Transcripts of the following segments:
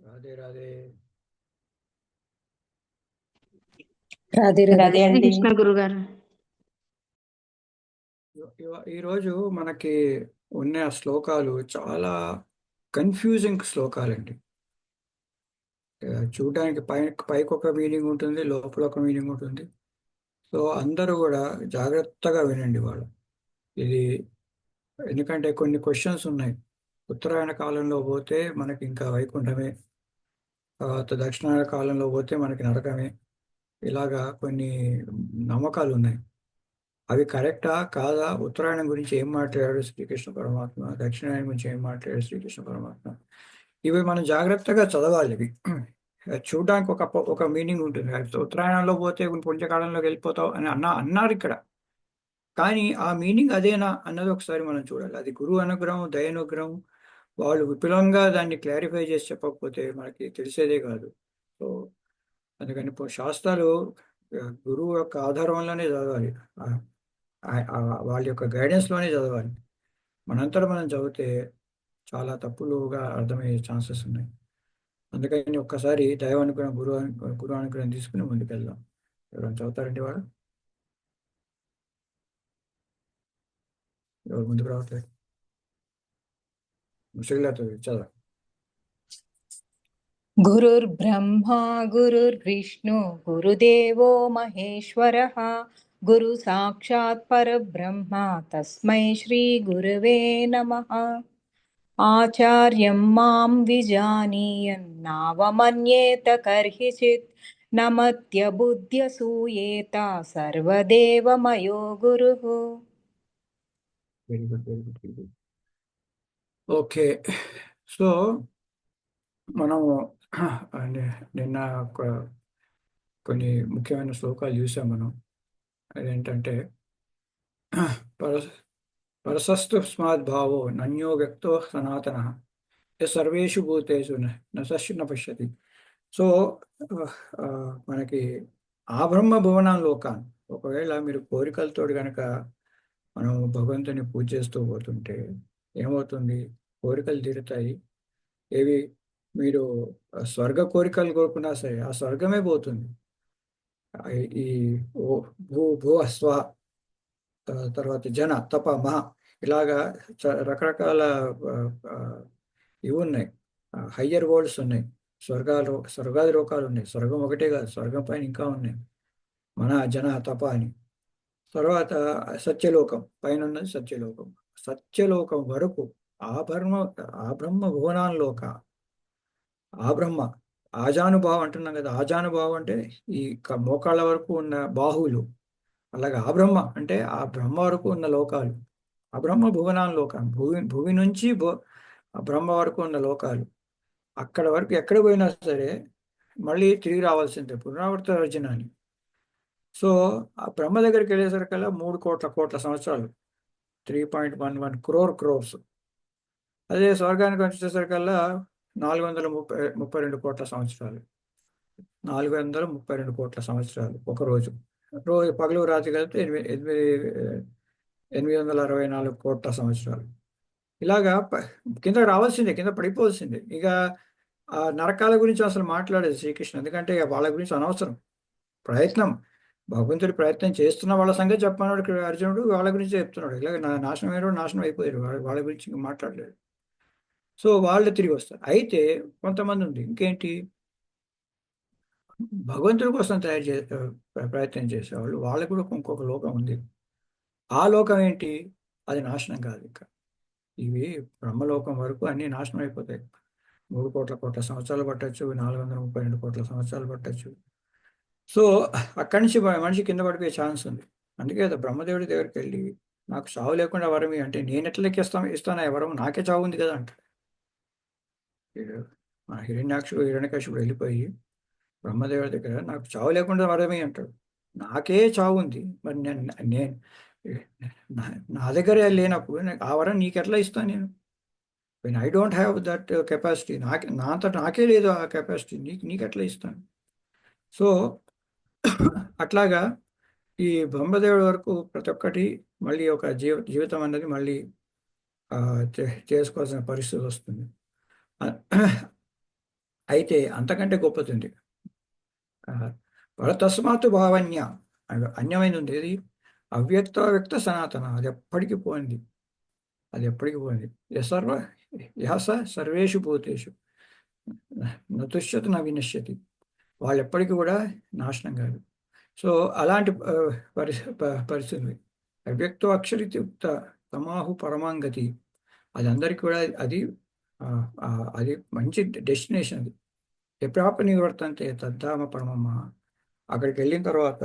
రాధే రాధే. రాధే రాధే. రాధే అండి. కృష్ణ గురుగారు. ఈరోజు మనకి ఉన్న శ్లోకాలు చాలా కన్ఫ్యూజింగ్ శ్లోకాలండి. చూడడానికి పైకి ఒక మీనింగ్ ఉంటుంది, లోపల ఒక మీనింగ్ ఉంటుంది. సో అందరూ కూడా జాగ్రత్తగా వినండి వాళ్ళు. ఇది ఎందుకంటే కొన్ని క్వశ్చన్స్ ఉన్నాయి. ఉత్తరాయణ కాలంలో పోతే మనకి ఇంకా వైకుంఠమే, తర్వాత దక్షిణాయన కాలంలో పోతే మనకి నరకమే. ఇలాగా కొన్ని నమ్మకాలు ఉన్నాయి. అవి కరెక్టా కాదా? ఉత్తరాయణం గురించి ఏం మాట్లాడాడు శ్రీకృష్ణ పరమాత్మ, దక్షిణాయనం గురించి ఏం మాట్లాడాడు శ్రీకృష్ణ పరమాత్మ, ఇవి మనం జాగ్రత్తగా చదవాలి. ఇవి చూడడానికి ఒక మీనింగ్ ఉంటుంది. ఉత్తరాయణంలో పోతే పుణ్యకాలంలోకి వెళ్ళిపోతావు అని అన్నారు ఇక్కడ. కానీ ఆ మీనింగ్ అదేనా అన్నది ఒకసారి మనం చూడాలి. అది గురువు అనుగ్రహం, దయానుగ్రహం. వాళ్ళు విపులంగా దాన్ని క్లారిఫై చేసి చెప్పకపోతే మనకి తెలిసేదే కాదు. సో అందుకని శాస్త్రాలు గురువు యొక్క ఆధారంలోనే చదవాలి. వాళ్ళ యొక్క గైడెన్స్లోనే చదవాలి. మనంతటా మనం చదివితే చాలా తప్పులుగా అర్థమయ్యే ఛాన్సెస్ ఉన్నాయి. అందుకని ఒక్కసారి దైవానుగ్రహం, గురువు అనుగ్రహం తీసుకుని ముందుకెళ్దాం. ఎవరైనా చదువుతారండి వాడు? ఎవరు ముందుకు రావట్లేదు? ముసలితో చదవ. గురుర్బ్రహ్మా గురుర్విష్ణు గురుదేవో మహేశ్వరః గురు సాక్షాత్ పరబ్రహ్మ తస్మై శ్రీ గురవే నమః. ఆచార్యం మాం విజానీయం నావమన్యేత కర్హిచిత్ నమత్యబుద్ధ్యసూయేత సర్వదేవమయో గురుః. Very good, very good, very good. Okay, so మనము నిన్న కొన్ని ముఖ్యమైన శ్లోకాలు చూసాం మనం. అదేంటంటే పరసస్తు స్మాద్భావో నన్యో వ్యక్తో సనాతన సర్వేషు భూతేషు నశస్సు న పశ్యతి. సో మనకి ఆ బ్రహ్మ భువనాం లోకాన్, ఒకవేళ మీరు కోరికలతో కనుక మనం భగవంతుని పూజ చేస్తూ పోతుంటే ఏమవుతుంది? కోరికలు తీరుతాయి. ఏవి? మీరు స్వర్గ కోరికలు కోరుకున్నా సరే ఆ స్వర్గమే పోతుంది. ఈ భూ భూ స్వ, తర్వాత జన తప మహ, ఇలాగా రకరకాల ఇవి ఉన్నాయి. హయ్యర్ వరల్డ్స్ ఉన్నాయి. స్వర్గాది లోకాలు ఉన్నాయి. స్వర్గం ఒకటే కాదు, స్వర్గం పైన ఇంకా ఉన్నాయి. మన జన తప అని. తర్వాత సత్యలోకం పైన ఉన్నది సత్యలోకం. సత్యలోకం వరకు ఆ బ్రహ్మ భువనాల్లోక, ఆ బ్రహ్మ ఆజానుభావం అంటున్నాం కదా. ఆజానుభావం అంటే ఈ మోకాళ్ళ వరకు ఉన్న బాహువులు. అలాగే ఆ బ్రహ్మ అంటే ఆ బ్రహ్మ వరకు ఉన్న లోకాలు, ఆ బ్రహ్మ భువనాన్ లోకాలు. భూమి నుంచి ఆ బ్రహ్మ వరకు ఉన్న లోకాలు. అక్కడ వరకు ఎక్కడ పోయినా సరే మళ్ళీ తిరిగి రావాల్సిందే, పునరావృత రచన అని. సో ఆ బ్రహ్మ దగ్గరికి వెళ్ళేసరికల్లా 3 కోట్ల సంవత్సరాలు, 3.11 crores. అదే స్వర్గానికి వచ్చేసరికల్లా 432 కోట్ల సంవత్సరాలు. 432 కోట్ల సంవత్సరాలు ఒక రోజు. పగలు రాత్రి కలిపితే 864 కోట్ల సంవత్సరాలు. ఇలాగా కింద రావాల్సిందే, కింద పడిపోవాల్సిందే. ఇక ఆ నరకాల గురించి అసలు మాట్లాడేది శ్రీకృష్ణ, ఎందుకంటే ఇక వాళ్ళ గురించి అనవసరం. ప్రయత్నం, భగవంతుడి ప్రయత్నం చేస్తున్న వాళ్ళ సంగతి చెప్పన్నాడు ఇక్కడ అర్జునుడు. వాళ్ళ గురించి చెప్తున్నాడు. ఇలాగ నాశనం అయిన నాశనం అయిపోయారు, వాళ్ళ గురించి ఇంకా మాట్లాడలేదు. సో వాళ్ళు తిరిగి వస్తారు. అయితే కొంతమంది ఉంది ఇంకేంటి, భగవంతుడి కోసం ప్రయత్నం చేసేవాళ్ళు. వాళ్ళకు కూడా ఇంకొక లోకం ఉంది. ఆ లోకం ఏంటి? అది నాశనం కాదు. ఇంకా ఇవి బ్రహ్మలోకం వరకు అన్ని నాశనం అయిపోతాయి. 3 కోట్ల సంవత్సరాలు పట్టచ్చు, 432 కోట్ల సంవత్సరాలు పట్టచ్చు. సో అక్కడి నుంచి మనిషి కింద పడిపోయే ఛాన్స్ ఉంది. అందుకే కదా బ్రహ్మదేవుడి దగ్గరికి వెళ్ళి నాకు చావు లేకుండా వరం అంటే, నేను ఎట్లా ఇస్తాను ఆ వరం? నాకే చావు ఉంది కదా అంట. మన హిరణ్యకశిపుడు వెళ్ళిపోయి బ్రహ్మదేవుడి దగ్గర నాకు చావు లేకుండా వరమే అంటాడు. నాకే చావు ఉంది, మరి నేను నా దగ్గర లేనప్పుడు ఆ వరం నీకు ఎట్లా ఇస్తాను నేను? When I don't have that capacity, నా అంతటా నాకే లేదు ఆ కెపాసిటీ, నీకు ఎట్లా ఇస్తాను? సో అట్లాగా ఈ బ్రహ్మదేవుడి వరకు ప్రతి ఒక్కటి మళ్ళీ ఒక జీవితం అన్నది మళ్ళీ చేసుకోవాల్సిన పరిస్థితి వస్తుంది. అయితే అంతకంటే గొప్పది పరతస్మాత్ భావన్య అన్యమైనది ఉంది. ఇది అవ్యక్త వ్యక్త సనాతన, అది ఎప్పటికీ పోయింది. అది ఎప్పటికీ పోయింది. యసర్వ యహస సర్వేషు భూతేషు నతుష్యతు న వినశ్యతి. వాళ్ళు ఎప్పటికీ కూడా నాశనం కాదు. సో అలాంటి పరిస్థితి అవ్యక్తో అక్షరిత్యుక్త తమాహు పరమాంగతి. అది అందరికీ కూడా అది ఆ, అది మంచి డెస్టినేషన్. అది ఎప్రాప నివర్తంతే తద్ధామ పరమమ్మ. అక్కడికి వెళ్ళిన తర్వాత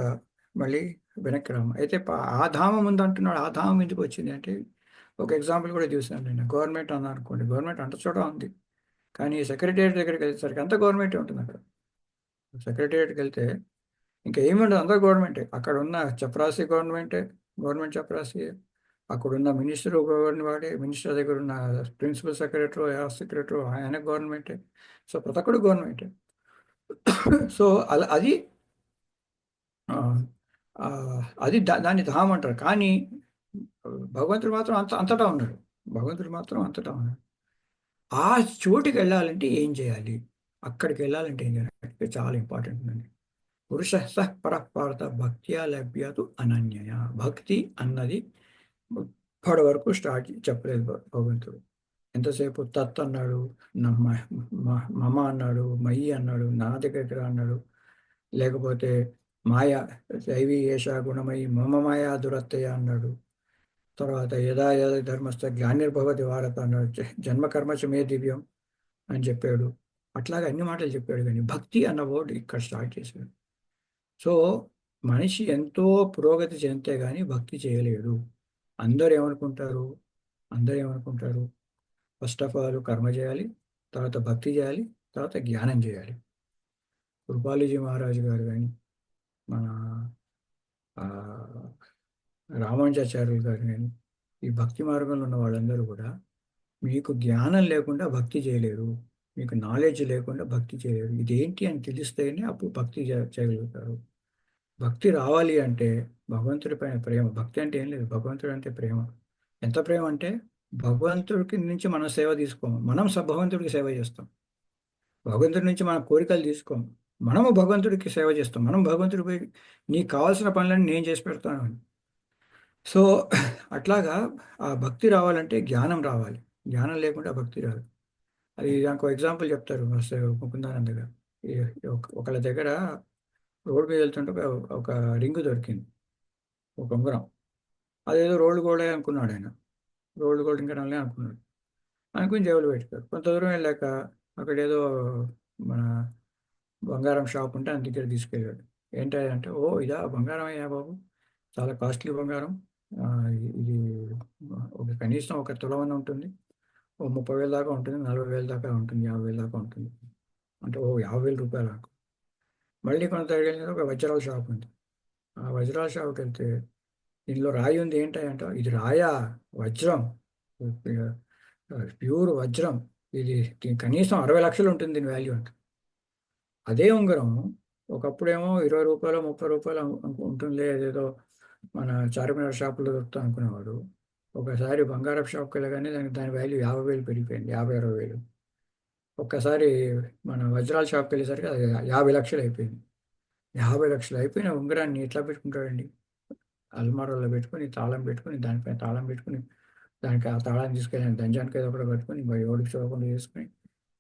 మళ్ళీ వెనక్కి రాము. అయితే ఆ ధామం ఉంది అంటున్నాడు. ఆ ధామం ఎందుకు వచ్చింది అంటే ఒక ఎగ్జాంపుల్ కూడా చూసాను నేను. గవర్నమెంట్ అన్నా అనుకోండి, గవర్నమెంట్ అంత చోట ఉంది, కానీ సెక్రటేరియట్ దగ్గరికి వెళ్ళేసరికి అంత గవర్నమెంటే ఉంటుంది అక్కడ. సెక్రటేరియట్కి వెళ్తే ఇంకా ఏమి ఉండదు, అందరూ గవర్నమెంటే. అక్కడ ఉన్న చపరాసి గవర్నమెంటే, గవర్నమెంట్ చపరాసి. అక్కడున్న మినిస్టర్ గవర్నమెంట్ వాడే, మినిస్టర్ దగ్గర ఉన్న ప్రిన్సిపల్ సెక్రటరీ సెక్రటరీ ఆయన గవర్నమెంటే. సో ప్రతి ఒక్కడు గవర్నమెంటే. సో అలా అది ఆ, ఆ, అది దాన్ని ధామం అంటారు. కానీ భగవంతుడు మాత్రం అంతటా ఉన్నాడు. భగవంతుడు మాత్రం అంతటా ఉన్నాడు. ఆ చోటుకి వెళ్ళాలంటే ఏం చేయాలి? అక్కడికి వెళ్ళాలంటే ఏం చేయాలి? ఇది చాలా ఇంపార్టెంట్ అండి. పురుష సః పరపార్థ భక్త్యా లభ్యతు అనన్యయ. భక్తి అన్నది ఇప్పటి వరకు చెప్పలేదు భగవంతుడు. ఎంతసేపు తత్ అన్నాడు, మమ అన్నాడు, మయి అన్నాడు, నా దగ్గరికి రా అన్నాడు. లేకపోతే మాయ దైవీ ఏష గుణమయి మమ మాయా దురత్తయ అన్నాడు. తర్వాత యదా యదా ధర్మస్థ గ్లానిర్భవతి భారత అన్నాడు. జన్మ కర్మచ మే దివ్యం అని చెప్పాడు. అట్లాగే అన్ని మాటలు చెప్పాడు. కానీ భక్తి అన్న వర్డ్ ఇక్కడ స్టార్ట్ చేశాడు. సో మనిషి ఎంతో పురోగతి చెందితే కానీ భక్తి చేయలేడు. అందరూ ఏమనుకుంటారు? అందరూ ఏమనుకుంటారు? ఫస్ట్ ఆఫ్ ఆల్ కర్మ చేయాలి, తర్వాత భక్తి చేయాలి, తర్వాత జ్ఞానం చేయాలి. కృపాలుజీ మహారాజు గారు కానీ, మన ఆ, రామానుజాచార్యులు గారు కానీ, ఈ భక్తి మార్గంలో ఉన్న వాళ్ళందరూ కూడా మీకు జ్ఞానం లేకుండా భక్తి చేయలేరు, మీకు నాలెడ్జ్ లేకుండా భక్తి చేయలేరు. ఇదేంటి అని తెలిస్తేనే అప్పుడు భక్తి చేయగలుగుతారు. భక్తి రావాలి అంటే భగవంతుడి పైన ప్రేమ. భక్తి అంటే ఏం లేదు, భగవంతుడు అంటే ప్రేమ. ఎంత ప్రేమ అంటే భగవంతుడికి నుంచి మనం సేవ తీసుకోము, మనం భగవంతుడికి సేవ చేస్తాం. భగవంతుడి నుంచి మన కోరికలు తీసుకోము, మనము భగవంతుడికి సేవ చేస్తాం. మనం భగవంతుడికి నీకు కావాల్సిన పనులన్నీ నేను చేసి పెడతాను అని. సో అట్లాగా ఆ భక్తి రావాలంటే జ్ఞానం రావాలి. జ్ఞానం లేకుండా భక్తి రాదు. అది దానికి ఒక ఎగ్జాంపుల్ చెప్తారు మాస్టర్ ముకుందానంద గారు. ఒకళ్ళ దగ్గర రోడ్డు మీద వెళ్తుంటే ఒక రింగు దొరికింది, ఒక ఉంగరం. అదేదో రోడ్డు గోడే అనుకున్నాడు ఆయన. రోడ్డు గోల్డ్ ఇంకా నల్లే అనుకున్నాడు. అనుకుని జేబులు పెట్టుకోరు. కొంత దూరం వెళ్ళాక అక్కడ ఏదో మన బంగారం షాప్ ఉంటే ఆయన దగ్గర తీసుకెళ్ళాడు. ఏంటంటే, ఓ ఇదా బంగారం అయ్యా బాబు, చాలా కాస్ట్లీ బంగారం. ఆ, ఇది ఒక కనీసం ఒక తులమని ఉంటుంది, ఓ 30,000 దాకా ఉంటుంది, 40,000 దాకా ఉంటుంది, 50,000 దాకా ఉంటుంది. అంటే ఓ 50,000 రూపాయలు నాకు. మళ్ళీ కొంత వెళ్ళిన ఒక వజ్రాల షాప్ ఉంది. ఆ వజ్రాల షాప్కి వెళ్తే దీనిలో రాయి ఉంది. ఏంటంటే ఇది రాయా, వజ్రం, ప్యూర్ వజ్రం, ఇది కనీసం 60 లక్షలు ఉంటుంది దీని వాల్యూ అంట. అదే ఉంగరం ఒకప్పుడేమో 20 రూపాయలు 30 రూపాయలు ఉంటుంది, అదేదో మన చార్మినార్ షాపులో దొరుకుతా అనుకునేవాడు. ఒకసారి బంగారపు షాప్కి వెళ్ళగానే దాని వాల్యూ 50,000 పెరిగిపోయింది, 50-60 వేలు. ఒక్కసారి మన వజ్రాల షాప్కి వెళ్ళేసరికి అది 50 లక్షలు అయిపోయింది. 50 లక్షలు అయిపోయిన ఉంగరాన్ని ఎట్లా పెట్టుకుంటాడండి? అల్మారాలో పెట్టుకొని తాళం పెట్టుకొని, దానిపైన తాళం పెట్టుకొని, దానికి ఆ తాళాన్ని తీసుకెళ్ళి దంజానికి ఏదో ఒకటి పెట్టుకొని ఎవరికి చూడకుండా చేసుకొని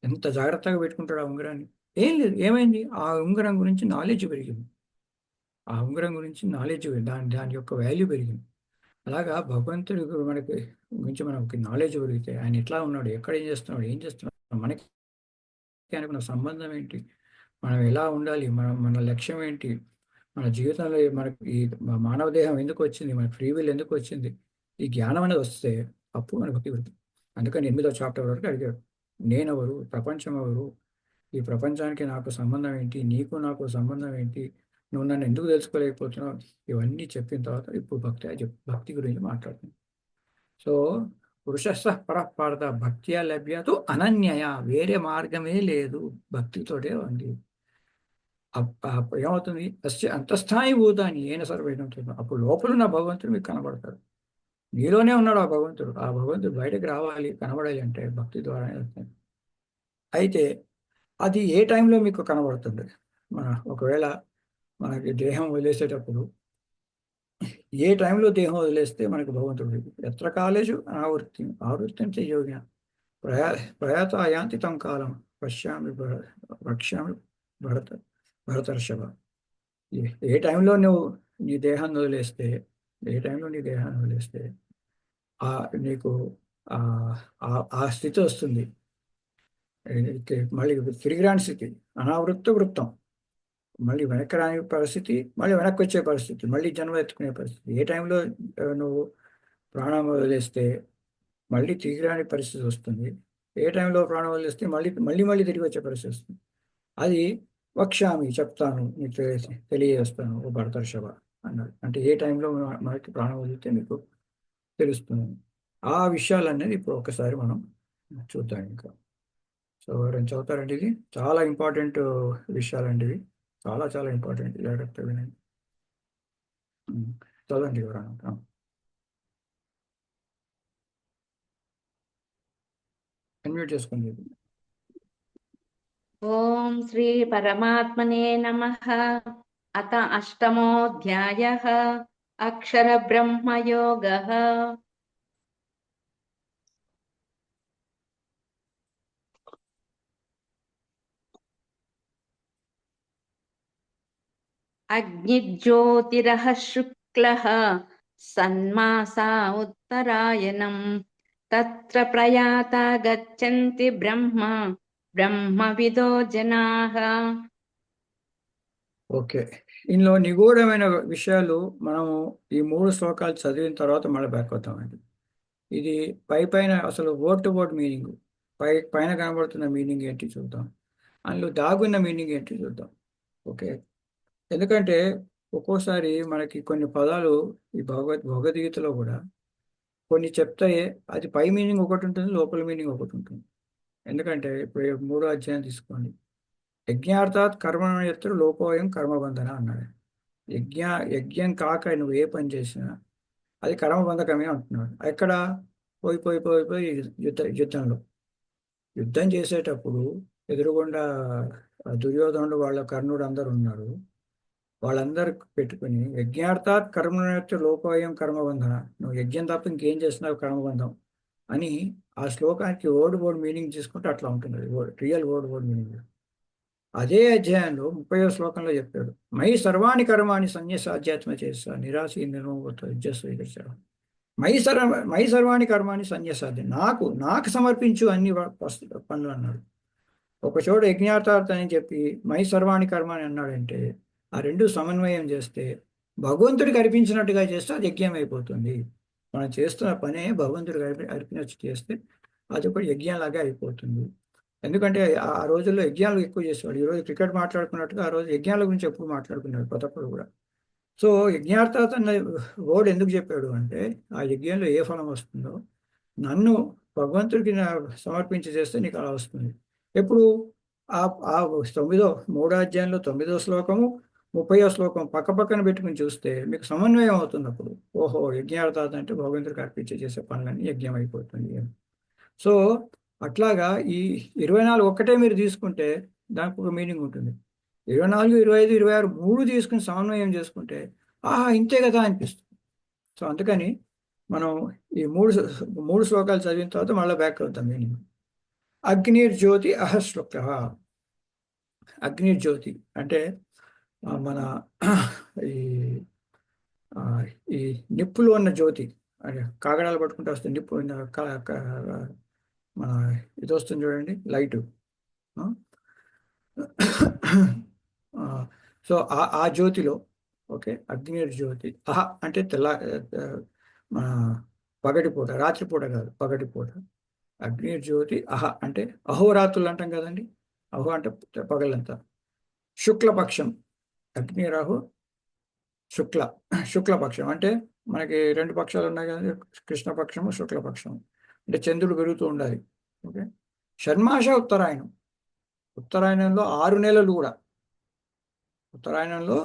ఎంత జాగ్రత్తగా పెట్టుకుంటాడు ఆ ఉంగరాన్ని. ఏం లేదు, ఏమైంది? ఆ ఉంగరం గురించి నాలెడ్జ్ పెరిగింది. ఆ ఉంగరం గురించి నాలెడ్జ్, దాని దాని యొక్క వాల్యూ పెరిగింది. అలాగా భగవంతుడి మనకి గురించి మనకి నాలెడ్జ్ పెరిగితే ఆయన ఎట్లా ఉన్నాడు, ఎక్కడ ఏం చేస్తున్నాడు, మనకి అనుకున్న సంబంధం ఏంటి, మనం ఎలా ఉండాలి, మన లక్ష్యం ఏంటి, మన జీవితంలో మనకి ఈ మానవ దేహం ఎందుకు వచ్చింది, మన ఫ్రీ విల్ ఎందుకు వచ్చింది, ఈ జ్ఞానం అనేది వస్తే అప్పుడు మన భక్తి పెరుగుతుంది. అందుకని 8వ చాప్టర్ వరకు అడిగాడు, నేనెవరు, ప్రపంచం ఎవరు, ఈ ప్రపంచానికి నాకు సంబంధం ఏంటి, నీకు నాకు సంబంధం ఏంటి, నువ్వు నన్ను ఎందుకు తెలుసుకోలేకపోతున్నావు, ఇవన్నీ చెప్పిన తర్వాత ఇప్పుడు భక్తి గురించి మాట్లాడుతుంది. సో పురుషస్స పరపార్థ భక్త్యా లభ్యతు అనన్యయ. వేరే మార్గమే లేదు, భక్తితోటే ఉంది. అప్పుడు ఏమవుతుంది? అస్య అంతస్థాయి భూతాన్ని ఏన సర్వేదం. అప్పుడు లోపల ఉన్న భగవంతుడు మీకు కనబడతాడు. నీలోనే ఉన్నాడు ఆ భగవంతుడు. ఆ భగవంతుడు బయటకు రావాలి, కనబడాలి అంటే భక్తి ద్వారానే వస్తుంది. అయితే అది ఏ టైంలో మీకు కనబడుతుంది? ఒకవేళ మనకి దేహం వదిలేసేటప్పుడు ఏ టైంలో దేహం వదిలేస్తే మనకు భగవంతుడు ఎత్ర కాలేజు ఆవృత్తి ఆవృత్తి యోగిన ప్రయా ప్రయాత అయాంతి తం కాలం పశ్యామి వక్ష్యామి భరత భరతర్షభ. ఏ టైంలో నువ్వు నీ దేహాన్ని వదిలేస్తే ఏ టైంలో నీ దేహాన్ని వదిలేస్తే ఆ నీకు ఆ ఆ స్థితి వస్తుంది. మళ్ళీ తిరిగి రాని స్థితి, అనావృత్త వృత్తం, మళ్ళీ వెనక్కి రాని పరిస్థితి, మళ్ళీ వెనక్కి వచ్చే పరిస్థితి, మళ్ళీ జన్మ ఎత్తుకునే పరిస్థితి. ఏ టైంలో నువ్వు ప్రాణం వదిలేస్తే మళ్ళీ తిరిగి రాని పరిస్థితి వస్తుంది. ఏ టైంలో ప్రాణం వదిలేస్తే మళ్ళీ మళ్ళీ మళ్ళీ తిరిగి వచ్చే పరిస్థితి వస్తుంది. అది వక్ష్యామి చెప్తాను, నీకు తెలియజేస్తాను ఓ భరతర్షభ అన్నాడు. అంటే ఏ టైంలో మనకి ప్రాణం వదిలితే మీకు తెలుస్తుంది. ఆ విషయాలనేది ఇప్పుడు ఒకసారి మనం చూద్దాం ఇంకా. సో ఎవరైనా చదువుతారండి? ఇది చాలా ఇంపార్టెంట్ విషయాలండి ఇవి. చాలా చాలా ఇంపార్టెంట్. జాగ్రత్త వినండి. చదవండి ఎవరైనా. అన్మ్యూట్ చేసుకోండి. ఓం శ్రీ పరమాత్మనే నమః. అత అష్టమోऽధ్యాయः అక్షర బ్రహ్మయోగः. అగ్నిజ్యోతిరః శుక్లః సన్మాసా ఉత్తరాయణం తత్ర ప్రయాతా గచ్చంతి బ్రహ్మవిదో జనాః. ఓకే, ఇందులో నిగూఢమైన విషయాలు మనము ఈ 3 శ్లోకాలు చదివిన తర్వాత మళ్ళీ బ్యాక్ అవుతామండి. ఇది పైన అసలు వర్డ్ టు వర్డ్ మీనింగ్, పైన కనబడుతున్న మీనింగ్ ఏంటి చూద్దాం, అందులో దాగున్న మీనింగ్ ఏంటి చూద్దాం. ఓకే, ఎందుకంటే ఒక్కోసారి మనకి కొన్ని పదాలు ఈ భగవద్గీతలో కూడా కొన్ని చెప్తాయి, అది పై మీనింగ్ ఒకటి ఉంటుంది, లోపల మీనింగ్ ఒకటి ఉంటుంది. ఎందుకంటే ఇప్పుడు 3వ అధ్యాయం తీసుకోండి. యజ్ఞార్థాత్ కర్మణ్యత్ర లోకోయం కర్మబంధన అన్నాడు. యజ్ఞం కాక నువ్వు ఏ పని చేసినా అది కర్మబంధకమే అంటున్నాడు. ఎక్కడ? పోయి యుద్ధం చేసేటప్పుడు ఎదురుగుండా దుర్యోధనుడు వాళ్ళ కర్ణుడు అందరు ఉన్నారు. వాళ్ళందరు పెట్టుకుని యజ్ఞార్థాత్ కర్మణ్యత్ర లోకోయం కర్మబంధన, నువ్వు యజ్ఞం తప్ప ఇంకేం చేస్తున్నావు కర్మబంధం అని ఆ శ్లోకానికి వర్డ్ మీనింగ్ తీసుకుంటే అట్లా ఉంటుంది. Real word meaning. అదే అధ్యాయంలో 30వ శ్లోకంలో చెప్పాడు, మై సర్వాణి కర్మాణి సన్యసాధ్యాత్మ చేస్తా నిరాశి నిర్మోగత మై సర్వాణి కర్మాణి సన్యసాధ్యం, నాకు సమర్పించు అన్ని పనులు అన్నాడు. ఒక చోట యజ్ఞార్థార్థ అని చెప్పి మై సర్వాణి కర్మ అని అన్నాడంటే ఆ రెండు సమన్వయం చేస్తే భగవంతుడికి అర్పించినట్టుగా చేస్తే అది యజ్ఞం అయిపోతుంది. మనం చేస్తున్న పనే భగవంతుడికి అర్పించినట్టు చేస్తే అది ఒక యజ్ఞంలాగా అయిపోతుంది. ఎందుకంటే ఆ రోజుల్లో యజ్ఞాలు ఎక్కువ చేసేవాడు. ఈరోజు క్రికెట్ మాట్లాడుకున్నట్టుగా ఆ రోజు యజ్ఞాల గురించి ఎప్పుడు మాట్లాడుకున్నాడు ప్రతి ఒక్కరు కూడా. సో యజ్ఞార్థాత్ అన్న వర్డ్ ఎందుకు చెప్పాడు అంటే ఆ యజ్ఞంలో ఏ ఫలం వస్తుందో నన్ను భగవంతుడికి సమర్పించి చేస్తే నీకు అలా వస్తుంది. ఎప్పుడు? ఆ ఆ 3వ అధ్యాయంలో 9వ శ్లోకము 30వ శ్లోకం పక్కన పెట్టుకుని చూస్తే మీకు సమన్వయం అవుతుంది. అప్పుడు ఓహో, యజ్ఞార్థాత్ అంటే భగవంతుడికి అర్పించి చేసే పనులన్నీ యజ్ఞం అయిపోతుంది. సో అట్లాగా ఈ 24 ఒక్కటే మీరు తీసుకుంటే దానికి ఒక మీనింగ్ ఉంటుంది. 24, 25, 26 3 తీసుకుని సమన్వయం చేసుకుంటే ఆహా ఇంతే కదా అనిపిస్తుంది. సో అందుకని మనం ఈ మూడు శ్లోకాలు చదివిన తర్వాత మళ్ళీ బ్యాక్ అవుతాం మీనింగ్. అగ్నిర్జ్యోతి అహశ్లోక. అగ్నిర్జ్యోతి అంటే మన ఈ ఈ నిప్పులు ఉన్న జ్యోతి, కాగడాలు పట్టుకుంటూ వస్తే నిప్పు మన ఇది వస్తుంది చూడండి, లైటు. సో ఆ జ్యోతిలో ఓకే, అగ్నిర్జ్యోతి. అహ అంటే మన పగటిపూట, రాత్రిపూట కాదు పగటిపూట. అగ్నిర్జ్యోతి అహ అంటే అహోరాత్రులు అంటాం కదండి. అహో అంటే పగలంతా. శుక్లపక్షం, అగ్నిరాహు శుక్లపక్షం అంటే మనకి 2 పక్షాలు ఉన్నాయి కదండి, కృష్ణపక్షము శుక్లపక్షము. అంటే చంద్రుడు పెరుగుతూ ఉండాలి. ఓకే, షణ్మాస ఉత్తరాయణం. ఉత్తరాయణంలో 6 నెలలు కూడా, ఉత్తరాయణంలో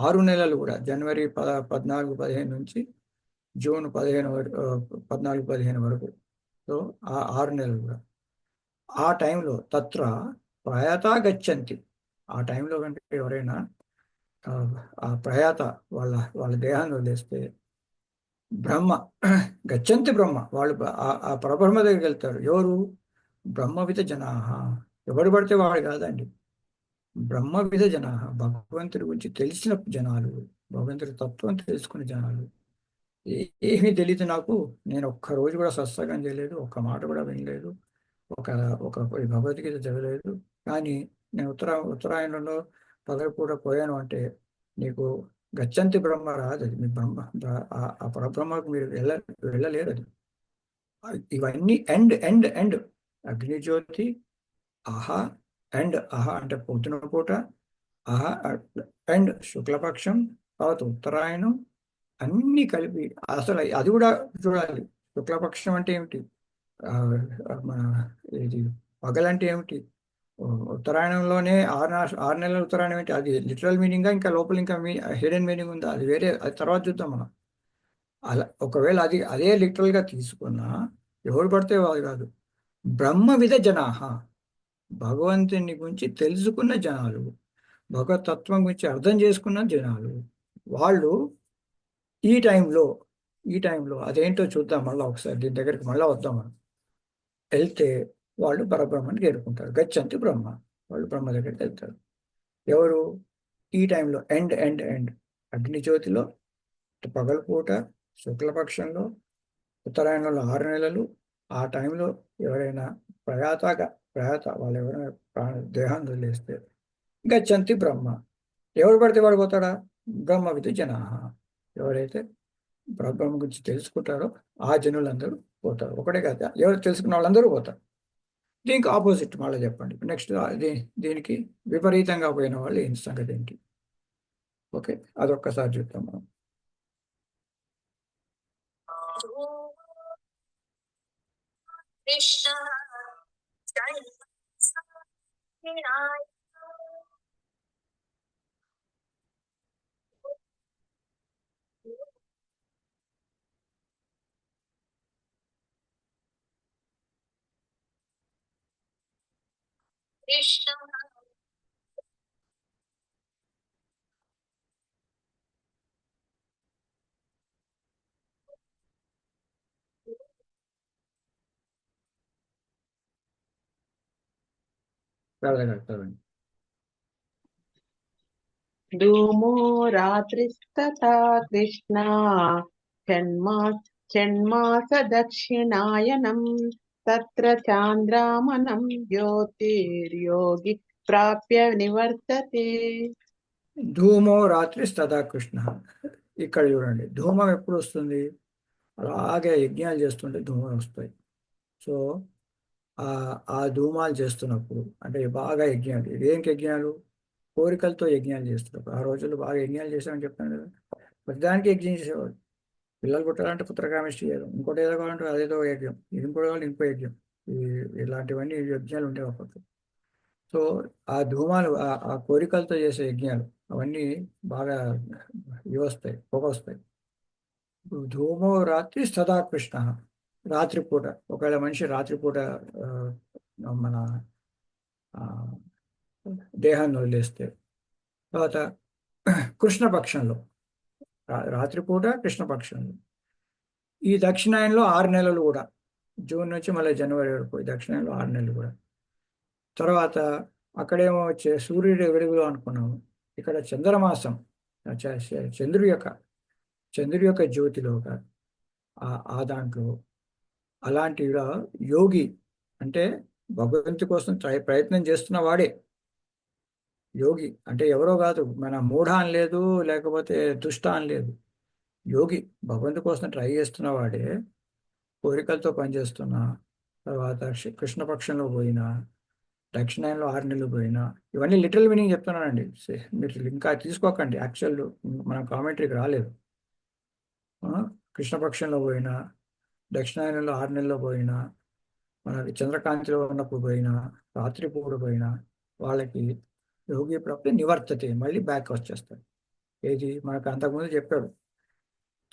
6 నెలలు కూడా, జనవరి 14, 15 నుంచి జూన్ 15 వరకు, 14, 15 వరకు. సో ఆ 6 నెలలు కూడా ఆ టైంలో తత్ర ప్రయాత గచ్చంతి. ఆ టైంలో కనుక ఎవరైనా ఆ ఆ ప్రయాత వాళ్ళ వాళ్ళ దేహాన్ని వదిలేస్తే బ్రహ్మ గచ్చంతి బ్రహ్మ, వాళ్ళు ఆ పరబ్రహ్మ దగ్గరికి వెళ్తారు. ఎవరు? బ్రహ్మవిద జనాహ. ఎవడు పడితే వాడు కాదండి. బ్రహ్మవిద జనాహ, భగవంతుడి గురించి తెలిసిన జనాలు, భగవంతుడి తత్వం తెలుసుకునే జనాలు. ఏమీ తెలియదు నాకు, నేను ఒక్క రోజు కూడా సత్సంగం చేయలేదు, ఒక్క మాట కూడా వినలేదు, ఒక ఒక భగవద్గీత చదవలేదు, కానీ నేను ఉత్తరాయణంలో పగలపూట పోయాను అంటే నీకు గచ్చంతి బ్రహ్మ రాదు. అది మీ ఆ పరబ్రహ్మకు మీరు వెళ్ళలేరు అది. ఇవన్నీ ఎండ్ ఎండ్ ఎండ్. అగ్నిజ్యోతి, ఆహా, ఎండ్. ఆహా అంటే పొద్దున పూట, ఆహా అండ్ శుక్లపక్షం, తర్వాత ఉత్తరాయణం, అన్నీ కలిపి. అసలు అది కూడా చూడాలి. శుక్లపక్షం అంటే ఏమిటి? ఆ, మన ఇది పగలంటే ఏమిటి? ఉత్తరాయణంలోనే 6 నెలల ఉత్తరాయణం ఏంటి? అది లిటరల్ మీనింగా, ఇంకా లోపల ఇంకా హిడెన్ మీనింగ్ ఉందా? అది వేరే, అది తర్వాత చూద్దాం మనం. అలా ఒకవేళ అదే లిటరల్ గా తీసుకున్నా ఎవరు పడితే వాళ్ళు కాదు. బ్రహ్మవిద జనాహ, భగవంతుని గురించి తెలుసుకున్న జనాలు, భగవతత్వం గురించి అర్థం చేసుకున్న జనాలు, వాళ్ళు ఈ టైంలో అదేంటో చూద్దాం. మళ్ళీ ఒకసారి దీని దగ్గరికి మళ్ళీ వద్దాం మనం. వెళ్తే వాళ్ళు పరబ్రహ్మని చేరుకుంటారు. గచ్చంతి బ్రహ్మ, వాళ్ళు బ్రహ్మ దగ్గరికి వెళ్తారు. ఎవరు? ఈ టైంలో ఎండ్ ఎండ్ ఎండ్. అగ్ని జ్యోతిలో, పగలపూట, శుక్లపక్షంలో, ఉత్తరాయణంలో 6 నెలలు. ఆ టైంలో ఎవరైనా ప్రయాత వాళ్ళు ఎవరైనా దేహాన్ని వదిలేస్తే గచ్చంతి బ్రహ్మ. ఎవరు పడితే వాడు పోతాడా? బ్రహ్మవిధి జనాహ, ఎవరైతే బ్రహ్మ గురించి తెలుసుకుంటారో ఆ జనులందరూ పోతారు. ఒకటే కదా, ఎవరు తెలుసుకున్న వాళ్ళందరూ పోతారు. దీనికి ఆపోజిట్ మళ్ళీ చెప్పండి నెక్స్ట్. దీనికి విపరీతంగా పోయిన వాళ్ళు ఏం సంగతి ఏంటి? ఓకే, అదొక్కసారి చూద్దాం మనం. కృష్ణ కృష్ణ వెళ్ళగలుగుతారండి. धूमो रात्रिस्तथा कृष्णा षण्मास दक्षिणायनम् तत्र चान्द्रामणं ज्योतिर्योगी प्राप्य निवर्तते. ధూమో రాత్రి స్తదా కృష్ణ. ఇక్కడ చూడండి, ధూమం ఎప్పుడు వస్తుంది? అలాగే యజ్ఞాలు చేస్తుంటే ధూమం వస్తాయి. సో ఆ ఆ ధూమాలు చేస్తున్నప్పుడు అంటే బాగా యజ్ఞాలు, ఇదేంటి యజ్ఞాలు? కోరికలతో యజ్ఞాలు చేస్తున్నప్పుడు. ఆ రోజుల్లో బాగా యజ్ఞాలు చేశామని చెప్పాను కదా. ప్రతిదానికి యజ్ఞం చేసేవాడు. పిల్లలు పుట్టాలంటే పుత్రకామేష్టి చేయడం, ఇంకోటి ఏదో కావాలంటే అదేదో యజ్ఞం, ఇది ఇంకోటి కావాలి ఇంకో యజ్ఞం. ఇలాంటివన్నీ యజ్ఞాలు ఉండేవి అప్పట్లో. సో ఆ ధూమాలు, ఆ కోరికలతో చేసే యజ్ఞాలు అవన్నీ బాగా ఇవి వస్తాయి, పొగ వస్తాయి. ధూమో రాత్రి సదా కృష్ణ. రాత్రిపూట, ఒకవేళ మనిషి రాత్రిపూట మన ఆ, దేహాన్ని వదిలేస్తే, తర్వాత కృష్ణపక్షంలో, రాత్రిపూట కృష్ణపక్షంలో, ఈ దక్షిణాయనంలో 6 నెలలు కూడా, జూన్ నుంచి మళ్ళీ జనవరి వరకు ఈ దక్షిణాయనంలో 6 నెలలు కూడా. తర్వాత అక్కడేమో సూర్యుడి వెలుగులో అనుకున్నాము, ఇక్కడ చంద్రమాసం, చంద్రుడి యొక్క జ్యోతిలో ఆ దాంట్లో అలాంటివిగా యోగి అంటే భగవంతు కోసం ప్రయత్నం చేస్తున్న వాడే యోగి. అంటే ఎవరో కాదు, మన మూఢ అని లేదు, లేకపోతే దుష్ట అని లేదు. యోగి భగవంతు కోసం ట్రై చేస్తున్న వాడే, కోరికలతో పనిచేస్తున్నా, తర్వాత కృష్ణపక్షంలో పోయినా, దక్షిణాయనంలో 6 నెలలు పోయినా, ఇవన్నీ లిటిల్ మీనింగ్ చెప్తున్నానండి. మీరు ఇంకా తీసుకోకండి, యాక్చువల్ మన కామెంటరీకి రాలేదు. కృష్ణపక్షంలో పోయినా, దక్షిణాయనంలో 6 నెలల్లో పోయినా, మనకి చంద్రకాంతిలో ఉన్నప్పుడు పోయినా, రాత్రిపూట పోయినా, వాళ్ళకి యోగి ప్రాప్తి నివర్తతే, మళ్ళీ బ్యాక్ వచ్చేస్తాడు. ఏది మనకు అంతకుముందు చెప్పాడు,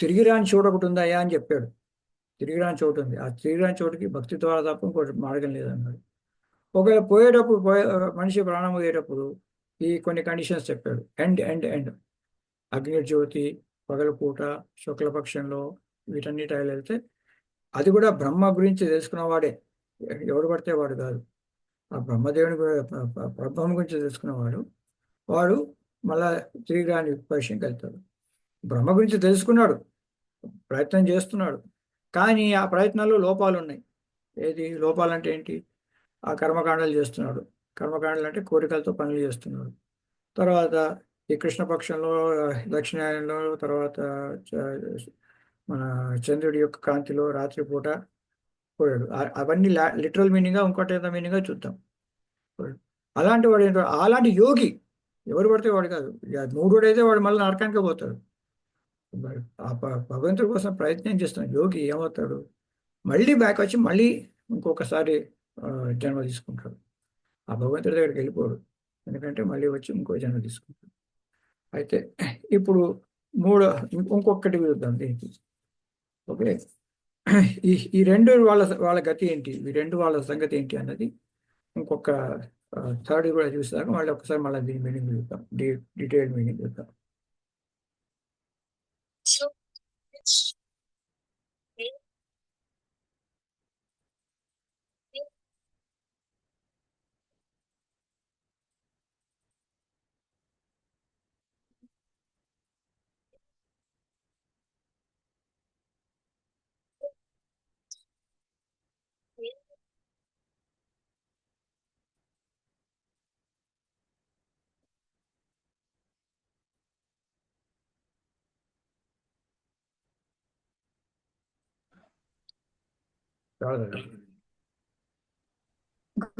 తిరిగి రాని చోటు ఒకటి ఉందయ్యా అని చెప్పాడు. తిరిగి రాని చోటు ఉంది, ఆ తిరిగి రాని చోటుకి భక్తి ద్వారా తప్ప ఇంకోటి మార్గం లేదన్నాడు. ఒకవేళ పోయేటప్పుడు మనిషి ప్రాణం పోయేటప్పుడు ఈ కొన్ని కండిషన్స్ చెప్పాడు. ఎండ్ అగ్నిజ్యోతి, పగలపూట, శుక్లపక్షంలో, వీటన్నిటి వెళ్తే అది కూడా బ్రహ్మ గురించి తెలుసుకున్నవాడే, ఎవడు పడితే వాడు కాదు. ఆ బ్రహ్మదేవుని బ్రహ్మం గురించి తెలుసుకున్నవాడు వాడు మళ్ళా తిరిగి రాని పొజిషన్కి వెళ్తాడు. బ్రహ్మ గురించి తెలుసుకున్నాడు, ప్రయత్నం చేస్తున్నాడు, కానీ ఆ ప్రయత్నాల్లో లోపాలు ఉన్నాయి. ఏది లోపాలంటే ఏంటి? ఆ కర్మకాండలు చేస్తున్నాడు. కర్మకాండలు అంటే కోరికలతో పనులు చేస్తున్నాడు. తర్వాత ఈ కృష్ణపక్షంలో, దక్షిణాయనంలో, తర్వాత మన చంద్రుడి యొక్క కాంతిలో రాత్రిపూట పోయాడు. అవన్నీ లిటరల్ మీనింగ్గా, ఇంకోటి ఏదో మీనింగ్గా చూద్దాం. అలాంటి వాడు ఏంటో, అలాంటి యోగి ఎవరు పడితే వాడు కాదు. మూఢుడు అయితే వాడు మళ్ళీ నరకానికి పోతాడు. ఆ భగవంతుడి కోసం ప్రయత్నం చేస్తున్న యోగి ఏమవుతాడు? మళ్ళీ బ్యాక్ వచ్చి మళ్ళీ ఇంకొకసారి జన్మ తీసుకుంటాడు. ఆ భగవంతుడి దగ్గరికి వెళ్ళిపోడు, ఎందుకంటే మళ్ళీ వచ్చి ఇంకో జన్మ తీసుకుంటాడు. అయితే ఇప్పుడు ఇంకొకటి చూద్దాం దీనికి. ఓకే, ఈ రెండు వాళ్ళ గతి ఏంటి, ఈ రెండు వాళ్ళ సంగతి ఏంటి అన్నది ఇంకొక థర్డ్ కూడా చూస్తాక మళ్ళీ ఒకసారి మళ్ళీ దీని మీనింగ్ చూద్దాం, డీటెయిల్ మీనింగ్ చూద్దాం.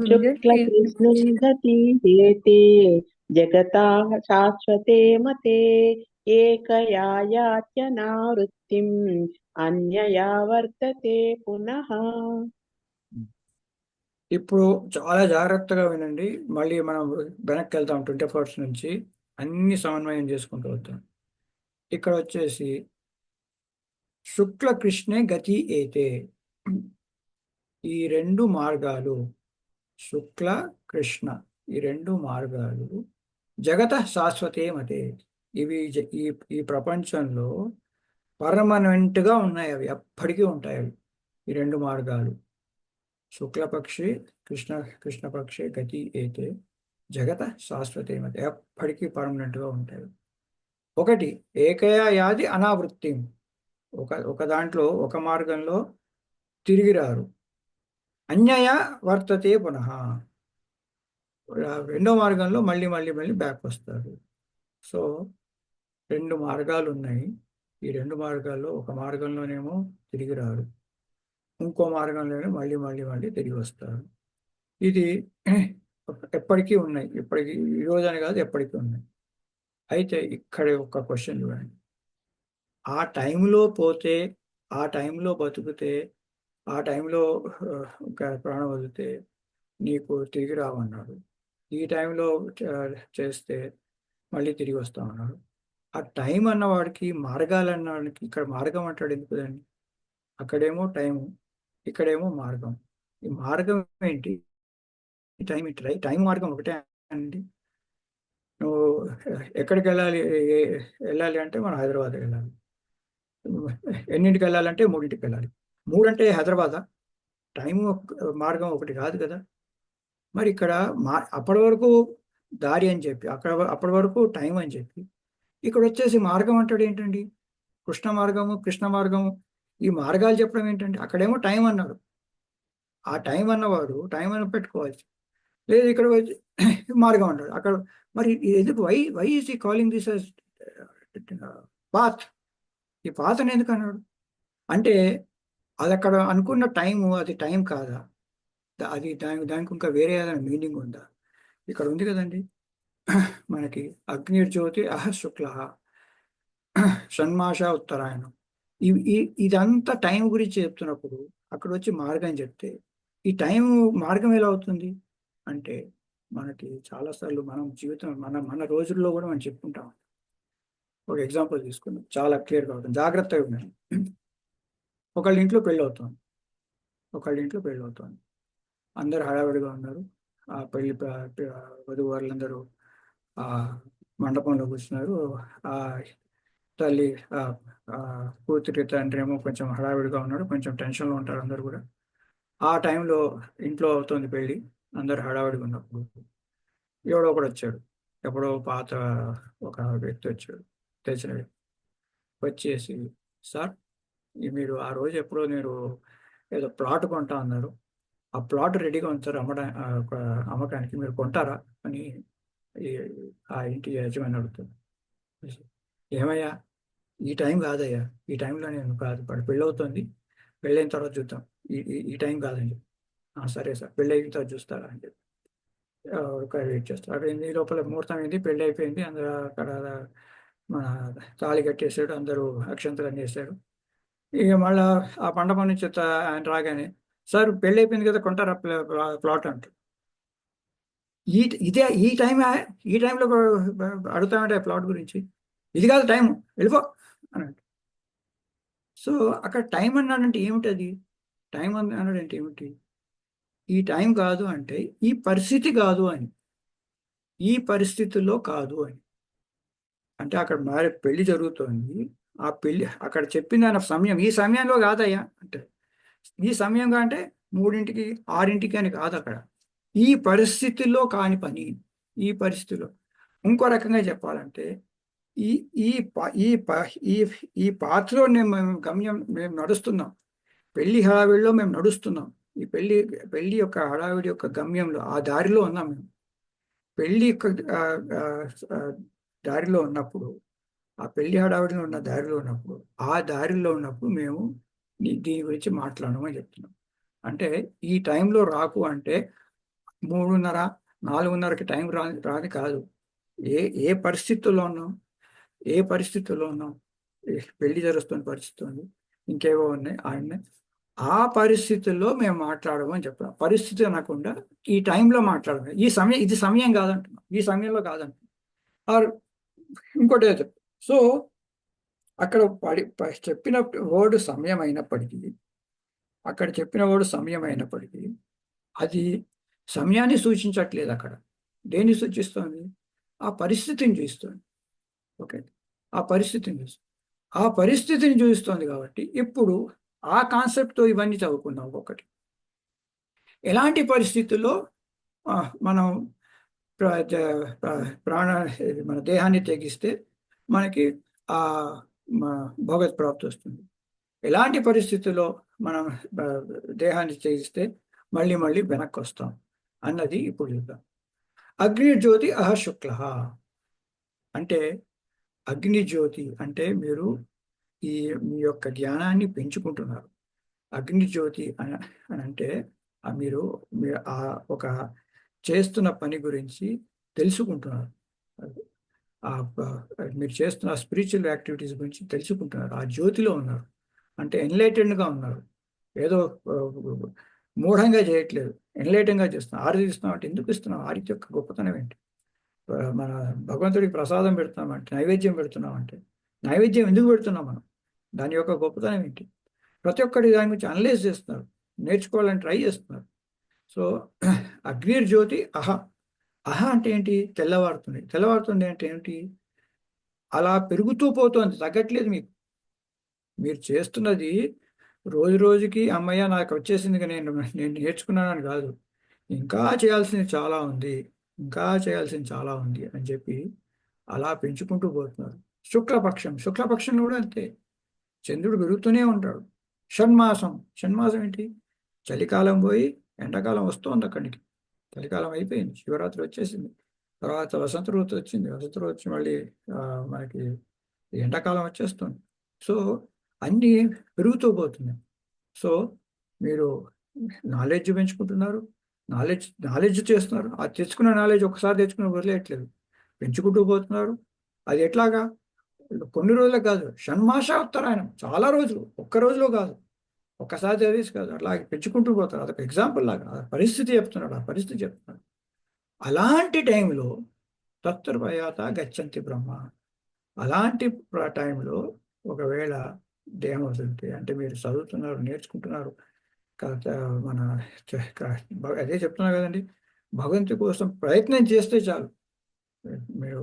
शुक्लकृष्णे गति हेते जगता शाश्वते मते एकया यात्यनावृत्तिम् अन्यया వర్తతే పునః. ఇప్పుడు చాలా జాగ్రత్తగా వినండి. మళ్ళీ మనం వెనక్కి వెళ్తాం 24 నుంచి, అన్ని సమన్వయం చేసుకుంటూ వద్దాం. ఇక్కడ వచ్చేసి శుక్ల కృష్ణే గతి ఏతే, ఈ రెండు మార్గాలు, శుక్ల కృష్ణ ఈ రెండు మార్గాలు జగత శాశ్వతే మతే, ఇవి ఈ ప్రపంచంలో పర్మనెంట్గా ఉన్నాయి, అవి ఎప్పటికీ ఉంటాయి. అవి ఈ రెండు మార్గాలు శుక్లపక్షి కృష్ణపక్షి గతి అయితే జగత శాశ్వతే మతే, ఎప్పటికీ పర్మనెంట్గా ఉంటాయి. ఒకటి ఏకయా యాది అనావృత్తి, ఒక దాంట్లో ఒక మార్గంలో తిరిగి రారు. అన్యయ వర్తతే పునః, రెండో మార్గంలో మళ్ళీ బ్యాక్ వస్తారు. సో రెండు మార్గాలు ఉన్నాయి. ఈ రెండు మార్గాల్లో ఒక మార్గంలోనేమో తిరిగి రారు, ఇంకో మార్గంలోనే మళ్ళీ తిరిగి వస్తారు. ఇది ఎప్పటికీ ఉన్నాయి, ఎప్పటికీ, ఈ రోజని కాదు, ఎప్పటికీ ఉన్నాయి. అయితే ఇక్కడ ఒక క్వశ్చన్ చూడండి. ఆ టైంలో పోతే, ఆ టైంలో బతుకుతే, ఆ టైంలో ప్రాణం వదిలితే నీకు తిరిగి రావన్నాడు. ఈ టైంలో చేస్తే మళ్ళీ తిరిగి వస్తామన్నాడు. ఆ టైం అన్నవాడికి, మార్గాలు అన్నవాడికి, ఇక్కడ మార్గం అంటాడు ఎందుకుదండి? అక్కడేమో టైము, ఇక్కడేమో మార్గం. ఈ మార్గం ఏంటి? టైం ఏంటి? టైం మార్గం ఒకటే అండి. నువ్వు ఎక్కడికి వెళ్ళాలి అంటే మనం హైదరాబాద్ వెళ్ళాలి. ఎన్నింటికి వెళ్ళాలంటే 3ంటికి వెళ్ళాలి. 3 అంటే హైదరాబాదా? టైము మార్గం ఒకటి కాదు కదా. మరి ఇక్కడ అప్పటి వరకు దారి అని చెప్పి, అప్పటి వరకు టైం అని చెప్పి, ఇక్కడ వచ్చేసి మార్గం అంటాడు ఏంటండి? కృష్ణ మార్గము, ఈ మార్గాలు చెప్పడం ఏంటండి? అక్కడేమో టైం అన్నాడు. ఆ టైం అన్నవాడు టైం అని పెట్టుకోవాలి. లేదు ఇక్కడ వచ్చి మార్గం అంటాడు. అక్కడ మరి ఎందుకు, వై ఈజ్ ఈ కాలింగ్ దిస్ as పాత్? ఈ పాత్ అని ఎందుకు అన్నాడు అంటే, అది అక్కడ అనుకున్న టైము అది టైం కాదా? అది దానికి ఇంకా వేరే ఏదైనా మీనింగ్ ఉందా? ఇక్కడ ఉంది కదండి మనకి, అగ్నిర్జ్యోతి శుక్ల షణ్మాస ఉత్తరాయణం. ఇదంతా టైం గురించి చెప్తున్నప్పుడు అక్కడ వచ్చి మార్గం చెప్తే, ఈ టైం మార్గం ఎలా అవుతుంది అంటే, మనకి చాలాసార్లు మనం జీవితం, మన రోజుల్లో కూడా మనం చెప్పుకుంటాం. ఒక ఎగ్జాంపుల్ తీసుకుందాం, చాలా క్లియర్గా అవుతుంది, జాగ్రత్తగా ఉండండి. ఒకళ్ళ ఇంట్లో పెళ్ళి అవుతుంది, అందరు హడావిడిగా ఉన్నారు. ఆ పెళ్లి వధువు వాళ్ళందరూ ఆ మండపంలో కూర్చున్నారు. ఆ తల్లి ఆ ఆ కూతురి తండ్రి ఏమో కొంచెం హడావిడిగా ఉన్నాడు, కొంచెం టెన్షన్లో ఉంటారు అందరు కూడా. ఆ టైంలో ఇంట్లో అవుతుంది పెళ్లి, అందరు హడావిడిగా ఉన్నప్పుడు ఎవడో ఒకడు వచ్చాడు. ఎప్పుడో పాత ఒక వ్యక్తి వచ్చాడు, తెలిసిన వ్యక్తి. వచ్చేసి, సార్ మీరు ఆ రోజు ఎప్పుడో మీరు ఏదో ప్లాట్ కొంటా అన్నారు, ఆ ప్లాట్ రెడీగా ఉంది సార్, అమ్మకానికి, మీరు కొంటారా అని ఈ- ఆ ఇంటి యజమాని అడుగుతుంది. ఏమయ్యా, ఈ టైం కాదయ్యా, ఈ టైంలో నేను కాదు, ఇప్పుడు పెళ్ళి అవుతుంది, పెళ్ళైన తర్వాత చూద్దాం, ఈ టైం కాదని చెప్పి. సరే సార్, పెళ్ళి అయిన తర్వాత చూస్తారా అని చెప్పి ఒక వెయిట్ చేస్తారు. అక్కడ ఈ లోపల ముహూర్తం అయింది, పెళ్ళి అయిపోయింది, అందరూ అక్కడ మన తాళి కట్టేసాడు, అందరూ అక్షంతలు చేశారు. ఇక మళ్ళా ఆ మండపం నుంచి ఆయన రాగానే, సార్ పెళ్ళి అయిపోయింది కదా, కొంటారా ప్లాట్ అంటారు. ఈ ఇదే ఈ టైంలో అడుగుతామంటే ప్లాట్ గురించి, ఇది కాదు టైం, వెళ్ళిపో అన్నట్టు. సో అక్కడ టైం అన్నాడంటే ఏమిటి, అది టైం అన్నాడంటే ఏమిటి, ఈ టైం కాదు అంటే ఈ పరిస్థితి కాదు అని, ఈ పరిస్థితుల్లో కాదు అని. అంటే అక్కడ మరి పెళ్లి జరుగుతోంది, ఆ పెళ్లి అక్కడ చెప్పింది ఆయన సమయం, ఈ సమయంలో కాదయ్యా అంటే, ఈ సమయంగా అంటే 3ంటికి 6ంటికి అని కాదు అక్కడ, ఈ పరిస్థితుల్లో కాని పని, ఈ పరిస్థితిలో. ఇంకో రకంగా చెప్పాలంటే ఈ ఈ ప- ఈ ప- ఈ ఈ పాత్రలో మేము మేము నడుస్తున్నాం, పెళ్లి హడావిడిలో మేము నడుస్తున్నాం, ఈ పెళ్లి యొక్క హడావిడి యొక్క గమ్యంలో ఆ దారిలో ఉన్నాం మేము. పెళ్లి యొక్క ఆ, ఆ, ఆ, దారిలో ఉన్నప్పుడు, ఆ పెళ్లి హడావిడిలో ఉన్న దారిలో ఉన్నప్పుడు, ఆ దారిలో ఉన్నప్పుడు మేము దీని గురించి మాట్లాడమని చెప్తున్నాం. అంటే ఈ టైంలో రాకు అంటే 3:30 4:30కి టైం రాని కాదు, ఏ ఏ పరిస్థితుల్లో ఉన్నాం, ఏ పరిస్థితుల్లో ఉన్నాం, పెళ్లి జరుగుతున్న పరిస్థితి ఉంది, ఇంకేవో ఉన్నాయి ఆయన, ఆ పరిస్థితుల్లో మేము మాట్లాడమని చెప్తాం. పరిస్థితి అనకుండా ఈ టైంలో మాట్లాడము, ఇది సమయం కాదంటున్నాం, ఈ సమయంలో కాదంటున్నాం. ఆర్ ఇంకోటి ఏదో చెప్తాం. సో అక్కడ చెప్పిన వర్డ్ సమయం అయినప్పటికీ, అక్కడ చెప్పిన వర్డ్ సమయం అయినప్పటికీ అది సమయాన్ని సూచించట్లేదు. అక్కడ దేన్ని సూచిస్తోంది, ఆ పరిస్థితిని చూస్తుంది. ఓకే, ఆ పరిస్థితిని చూస్తుంది, ఆ పరిస్థితిని చూపిస్తోంది. కాబట్టి ఇప్పుడు ఆ కాన్సెప్ట్తో ఇవన్నీ చదువుకుందాం. ఒకటి, ఎలాంటి పరిస్థితుల్లో ఆ, మనం ప్రాణ మన దేహాన్ని తెగిస్తే మనకి ఆ భగవత్ ప్రాప్తి వస్తుంది, ఎలాంటి పరిస్థితుల్లో మనం ఆ, దేహాన్ని తెగిస్తే మళ్ళీ మళ్ళీ వెనక్కి వస్తాం అన్నది ఇప్పుడు చూద్దాం. అగ్ని జ్యోతి అహ శుక్ల అంటే, అగ్ని జ్యోతి అంటే మీరు ఈ మీ యొక్క జ్ఞానాన్ని పెంచుకుంటున్నారు. అగ్ని జ్యోతి అని అంటే మీరు ఆ ఒక చేస్తున్న పని గురించి తెలుసుకుంటున్నారు. ఆ మీరు చేస్తున్న స్పిరిచువల్ యాక్టివిటీస్ గురించి తెలుసుకుంటున్నారు, ఆ జ్యోతిలో ఉన్నారు. అంటే ఎన్లైటెడ్గా ఉన్నారు, ఏదో మూఢంగా చేయట్లేదు, ఎన్లైటెడ్గా చేస్తున్నాం. ఆరతి ఇస్తున్నాం అంటే ఎందుకు ఇస్తున్నాం, ఆరతి యొక్క గొప్పతనం ఏంటి, మన భగవంతుడికి ప్రసాదం పెడుతున్నామంటే, నైవేద్యం పెడుతున్నామంటే, నైవేద్యం ఎందుకు పెడుతున్నాం మనం, దాని యొక్క గొప్పతనం ఏంటి, ప్రతి ఒక్కటి దాని గురించి అనలైజ్ చేస్తున్నారు, నేర్చుకోవాలని ట్రై చేస్తున్నారు. సో అగ్నిర్ జ్యోతి అహ, అహ అంటే ఏంటి, తెల్లవారుతుంది. తెల్లవారుతుంది అంటే ఏంటి, అలా పెరుగుతూ పోతుంది, తగ్గట్లేదు మీకు. మీరు చేస్తున్నది రోజు రోజుకి అమ్మయ్య నాకు వచ్చేసింది, నేను నేను నేర్చుకున్నానని కాదు, ఇంకా చేయాల్సింది చాలా ఉంది, ఇంకా చేయాల్సింది చాలా ఉంది అని చెప్పి అలా పెంచుకుంటూ పోతున్నారు. శుక్లపక్షంలో కూడా అంతే, చంద్రుడు పెరుగుతూనే ఉంటాడు. షణ్మాసం, షణ్మాసం ఏంటి, చలికాలం పోయి ఎండాకాలం వస్తుంది అక్కడికి, చలికాలం అయిపోయింది, శివరాత్రి వచ్చేసింది, తర్వాత వసంత ఋతువు వచ్చింది, వసంత ఋతువు వచ్చి మళ్ళీ మనకి ఎండాకాలం వచ్చేస్తుంది. సో అన్నీ పెరుగుతూ పోతున్నాయి. సో మీరు నాలెడ్జ్ పెంచుకుంటున్నారు, నాలెడ్జ్ చేస్తున్నారు, ఆ తెచ్చుకున్న నాలెడ్జ్ ఒకసారి తెచ్చుకుని వదిలేయట్లేదు, పెంచుకుంటూ పోతున్నారు. అది ఎట్లాగా, కొన్ని రోజులకు కాదు, షణ్మాస ఉత్తరాయణం, చాలా రోజులు, ఒక్క రోజులో కాదు, ఒక్కసారి చదివేసి కాదు, అలాగే పెంచుకుంటూ పోతారు. అదొక ఎగ్జాంపుల్ లాగా ఆ పరిస్థితి చెప్తున్నాడు, ఆ పరిస్థితి చెప్తున్నాడు. అలాంటి టైంలో తత్రపయాత గచ్చంతి బ్రహ్మ, అలాంటి టైంలో ఒకవేళ దేహం వదిలితే, అంటే మీరు చదువుతున్నారు, నేర్చుకుంటున్నారు, మన అదే చెప్తున్నా కదండి, భగవంతుడి కోసం ప్రయత్నం చేస్తే చాలు. మీరు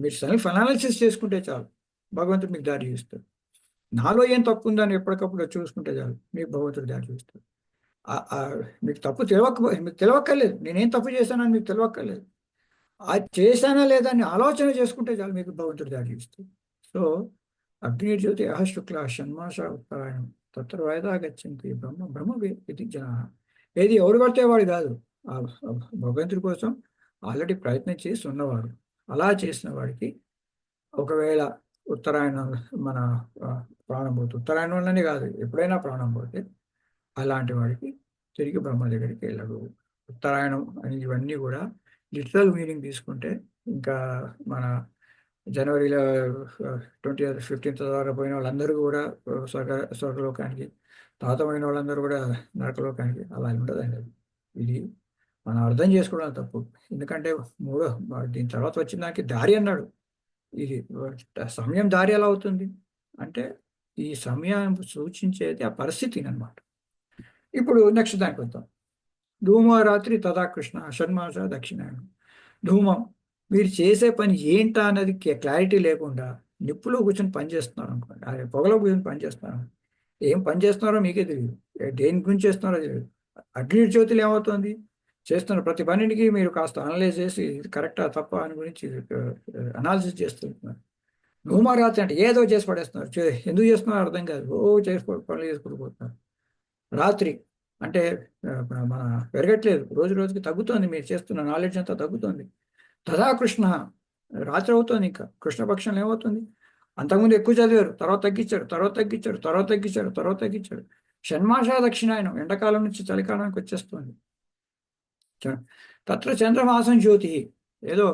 మీరు సెల్ఫ్ అనాలిసిస్ చేసుకుంటే చాలు, భగవంతుడు మీకు దారి చూస్తాడు. నాలో ఏం తప్పు ఉందని ఎప్పటికప్పుడు చూసుకుంటే చాలు, మీకు భగవంతుడు దారి చూస్తాడు. మీకు తప్పు మీకు తెలియక్కర్లేదు, నేనేం తప్పు చేశానని మీకు తెలియక్కర్లేదు. అది చేశానా లేదా అని ఆలోచన చేసుకుంటే చాలు, మీకు భగవంతుడు దారి చూస్తాడు. సో అగ్ని జ్యోతి శుక్ల షణ్మాస ఉత్తరాయణం తత్ర వాయిదా గచ్చంతి బ్రహ్మ ఇది జన. ఏది ఎవరు పడితే వాడు కాదు, ఆ భగవంతుడి కోసం ఆల్రెడీ ప్రయత్నం చేసి ఉన్నవాడు. అలా చేసిన వాడికి ఒకవేళ ఉత్తరాయణం మన ప్రాణం పోతే, ఉత్తరాయణం వల్లనే కాదు, ఎప్పుడైనా ప్రాణం పోతే అలాంటి వాడికి తిరిగి బ్రహ్మ దగ్గరికి వెళ్ళడు. ఉత్తరాయణం అని ఇవన్నీ కూడా లిటరల్ మీనింగ్ తీసుకుంటే, ఇంకా మన జనవరిలో 15th ద్వారా పోయిన వాళ్ళందరూ కూడా స్వర్గలోకానికి, తాతమైన వాళ్ళందరూ కూడా నరకలోకానికి, అలా ఉండదండి. ఇది మనం అర్థం చేసుకోవడం తప్పు. ఎందుకంటే దీని తర్వాత వచ్చిన దానికి దారి అన్నాడు. ఇది సమయం దారి ఎలా అవుతుంది అంటే, ఈ సమయం సూచించేది ఆ పరిస్థితిని అన్నమాట. ఇప్పుడు నెక్స్ట్ దానికి వద్దాం. ధూమరాత్రి తదా కృష్ణ షణ్మాస దక్షిణాయనం. ధూమం, మీరు చేసే పని ఏంటా అన్నది క్లారిటీ లేకుండా నిప్పులో కూర్చొని పని చేస్తున్నారు అనుకోండి, అదే పొగలో కూర్చొని పని చేస్తున్నారు, ఏం పని చేస్తున్నారో మీకే తెలియదు, దేని గురించి చేస్తున్నారో తెలియదు. అగ్ని జ్యోతిలో ఏమవుతుంది, చేస్తున్న ప్రతి పనికి మీరు కాస్త అనలైజ్ చేసి కరెక్టా తప్ప అని గురించి అనాలిసిస్ చేస్తున్నారు. ధూమరాత్రి అంటే ఏదో చేసి పడేస్తున్నారు, ఎందుకు చేస్తున్నారు అర్థం కాదు, పనులు చేసుకుంటూ పోతున్నారు. రాత్రి అంటే మన పెరగట్లేదు, రోజు రోజుకి తగ్గుతుంది, మీరు చేస్తున్న నాలెడ్జ్ అంతా తగ్గుతుంది. తదా కృష్ణ, రాత్రి అవుతుంది, ఇంకా కృష్ణపక్షంలో ఏమవుతుంది, అంతకుముందు ఎక్కువ చదివారు, తర్వాత తగ్గించారు, తర్వాత తగ్గించారు, తర్వాత తగ్గించారు, తర్వాత తగ్గించారు. షణ్మాస దక్షిణాయనం, ఎండాకాలం నుంచి చలికాలానికి వచ్చేస్తుంది. తత్ర చంద్రమాసం జ్యోతి, ఏదో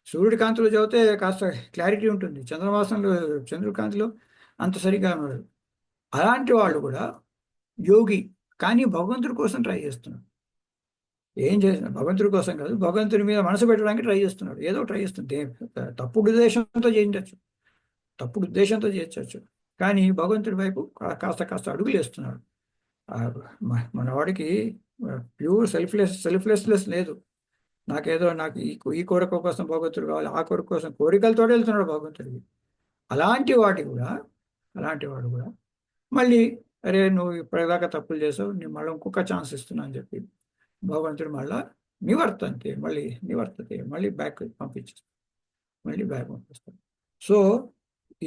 సూర్యుడి కాంతిలో చదివితే కాస్త క్లారిటీ ఉంటుంది, చంద్రమాసంలో చంద్రుడి కాంతిలో అంత సరిగా ఉండదు. అలాంటి వాళ్ళు కూడా యోగి, కానీ భగవంతుడి కోసం ట్రై చేస్తున్నాడు. ఏం చేసిన భగవంతుడి కోసం కాదు, భగవంతుడి మీద మనసు పెట్టడానికి ట్రై చేస్తున్నాడు, ఏదో ట్రై చేస్తుంది. తప్పుడు ఉద్దేశంతో చేయించవచ్చు, తప్పుడు ఉద్దేశంతో చేయొచ్చు, కానీ భగవంతుడి వైపు కాస్త కాస్త అడుగులు వేస్తున్నాడు. మన వాడికి ప్యూర్ సెల్ఫ్లెస్నెస్ లేదు. నాకు ఈ కోరిక కోసం భగవంతుడు కావాలి, ఆ కోరిక కోసం కోరికలతో వెళ్తున్నాడు భగవంతుడికి. అలాంటి వాడు కూడా మళ్ళీ, అరే నువ్వు ఇప్పటిదాకా తప్పులు చేసావు, నేను మళ్ళీ ఇంకొక ఛాన్స్ ఇస్తున్నా అని చెప్పి భగవంతుడు మళ్ళీ బ్యాక్ పంపించేస్తాడు, సో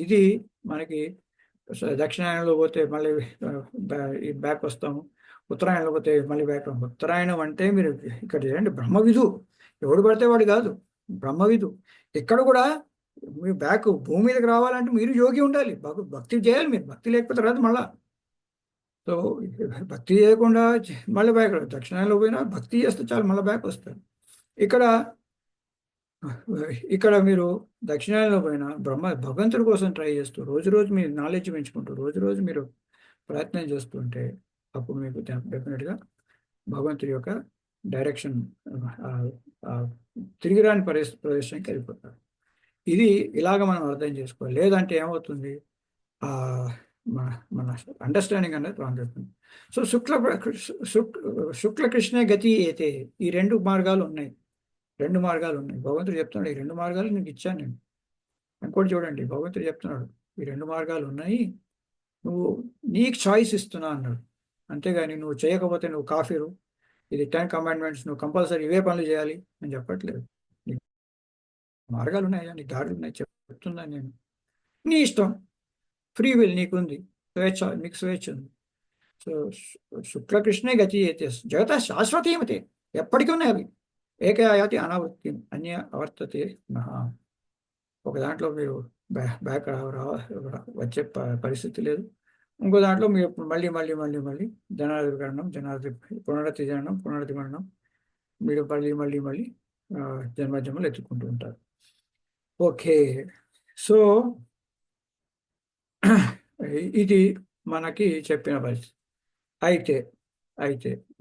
ఇది మనకి దక్షిణాయనంలో పోతే మళ్ళీ బ్యాక్ వస్తాము, ఉత్తరాయణంలో పోతే మళ్ళీ బ్యాక్. ఉత్తరాయణం అంటే మీరు ఇక్కడ చేయండి, బ్రహ్మవిధు, ఎవడు పడితే వాడు కాదు, బ్రహ్మవిధు. ఇక్కడ కూడా మీరు బ్యాక్ భూమి మీదకి రావాలంటే మీరు యోగి ఉండాలి, భక్తి చేయాలి. మీరు భక్తి లేకపోతే రాదు మళ్ళా. సో భక్తి చేయకుండా మళ్ళీ బ్యాక్, దక్షిణాయనంలో పోయినా భక్తి చేస్తే చాలు, మళ్ళీ బ్యాక్ వస్తారు. ఇక్కడ మీరు దక్షిణాయనంలో పోయినా భగవంతుడి కోసం ట్రై చేస్తూ, రోజు మీరు నాలెడ్జ్ పెంచుకుంటూ, రోజు మీరు ప్రయత్నం చేస్తుంటే, అప్పుడు మీకు డెఫినెట్గా భగవంతుడి యొక్క డైరెక్షన్, తిరిగిరాని ప్రదేశానికి వెళ్ళిపోతారు. ఇది ఇలాగ మనం అర్థం చేసుకోవాలి. లేదంటే ఏమవుతుంది, మన అండర్స్టాండింగ్ అనేది రాంగ్ అవుతుంది. సో శుక్ల కృష్ణ గతి అయితే, ఈ రెండు మార్గాలు ఉన్నాయి. భగవంతుడు చెప్తున్నాడు, ఈ రెండు మార్గాలు నీకు ఇచ్చాను నేను. ఇంకోటి చూడండి, భగవంతుడు చెప్తున్నాడు, ఈ రెండు మార్గాలు ఉన్నాయి, నువ్వు నీకు చాయిస్ ఇస్తున్నా అన్నాడు. అంతేగాని నువ్వు చేయకపోతే నువ్వు కాఫీరు, ఇది 10 commandments, నువ్వు కంపల్సరీ ఇవే పనులు చేయాలి అని చెప్పట్లేదు. మార్గాలు ఉన్నాయా, నీ దారులు ఉన్నాయి, చెప్తున్నాను నేను. నీ ఇష్టం, ఫ్రీ విల్ నీకుంది, నీకు స్వేచ్ఛ ఉంది. సో శుక్లకృష్ణే గతి అయితే జగత శాశ్వతీయమతే, ఎప్పటికీ ఉన్నాయి అవి. ఏకయాతి అనావృత్తి అన్య అవర్తతే మహా. ఒక దాంట్లో మీరు బ్యాక్ వచ్చే పరిస్థితి లేదు, ఇంకో దాంట్లో మీరు మళ్ళీ పునరతి మరణం, మీరు మళ్ళీ జన్మజన్మలు ఎత్తుకుంటూ ఉంటారు. ఓకే, సో ఇది మనకి చెప్పిన పరిస్థితి. అయితే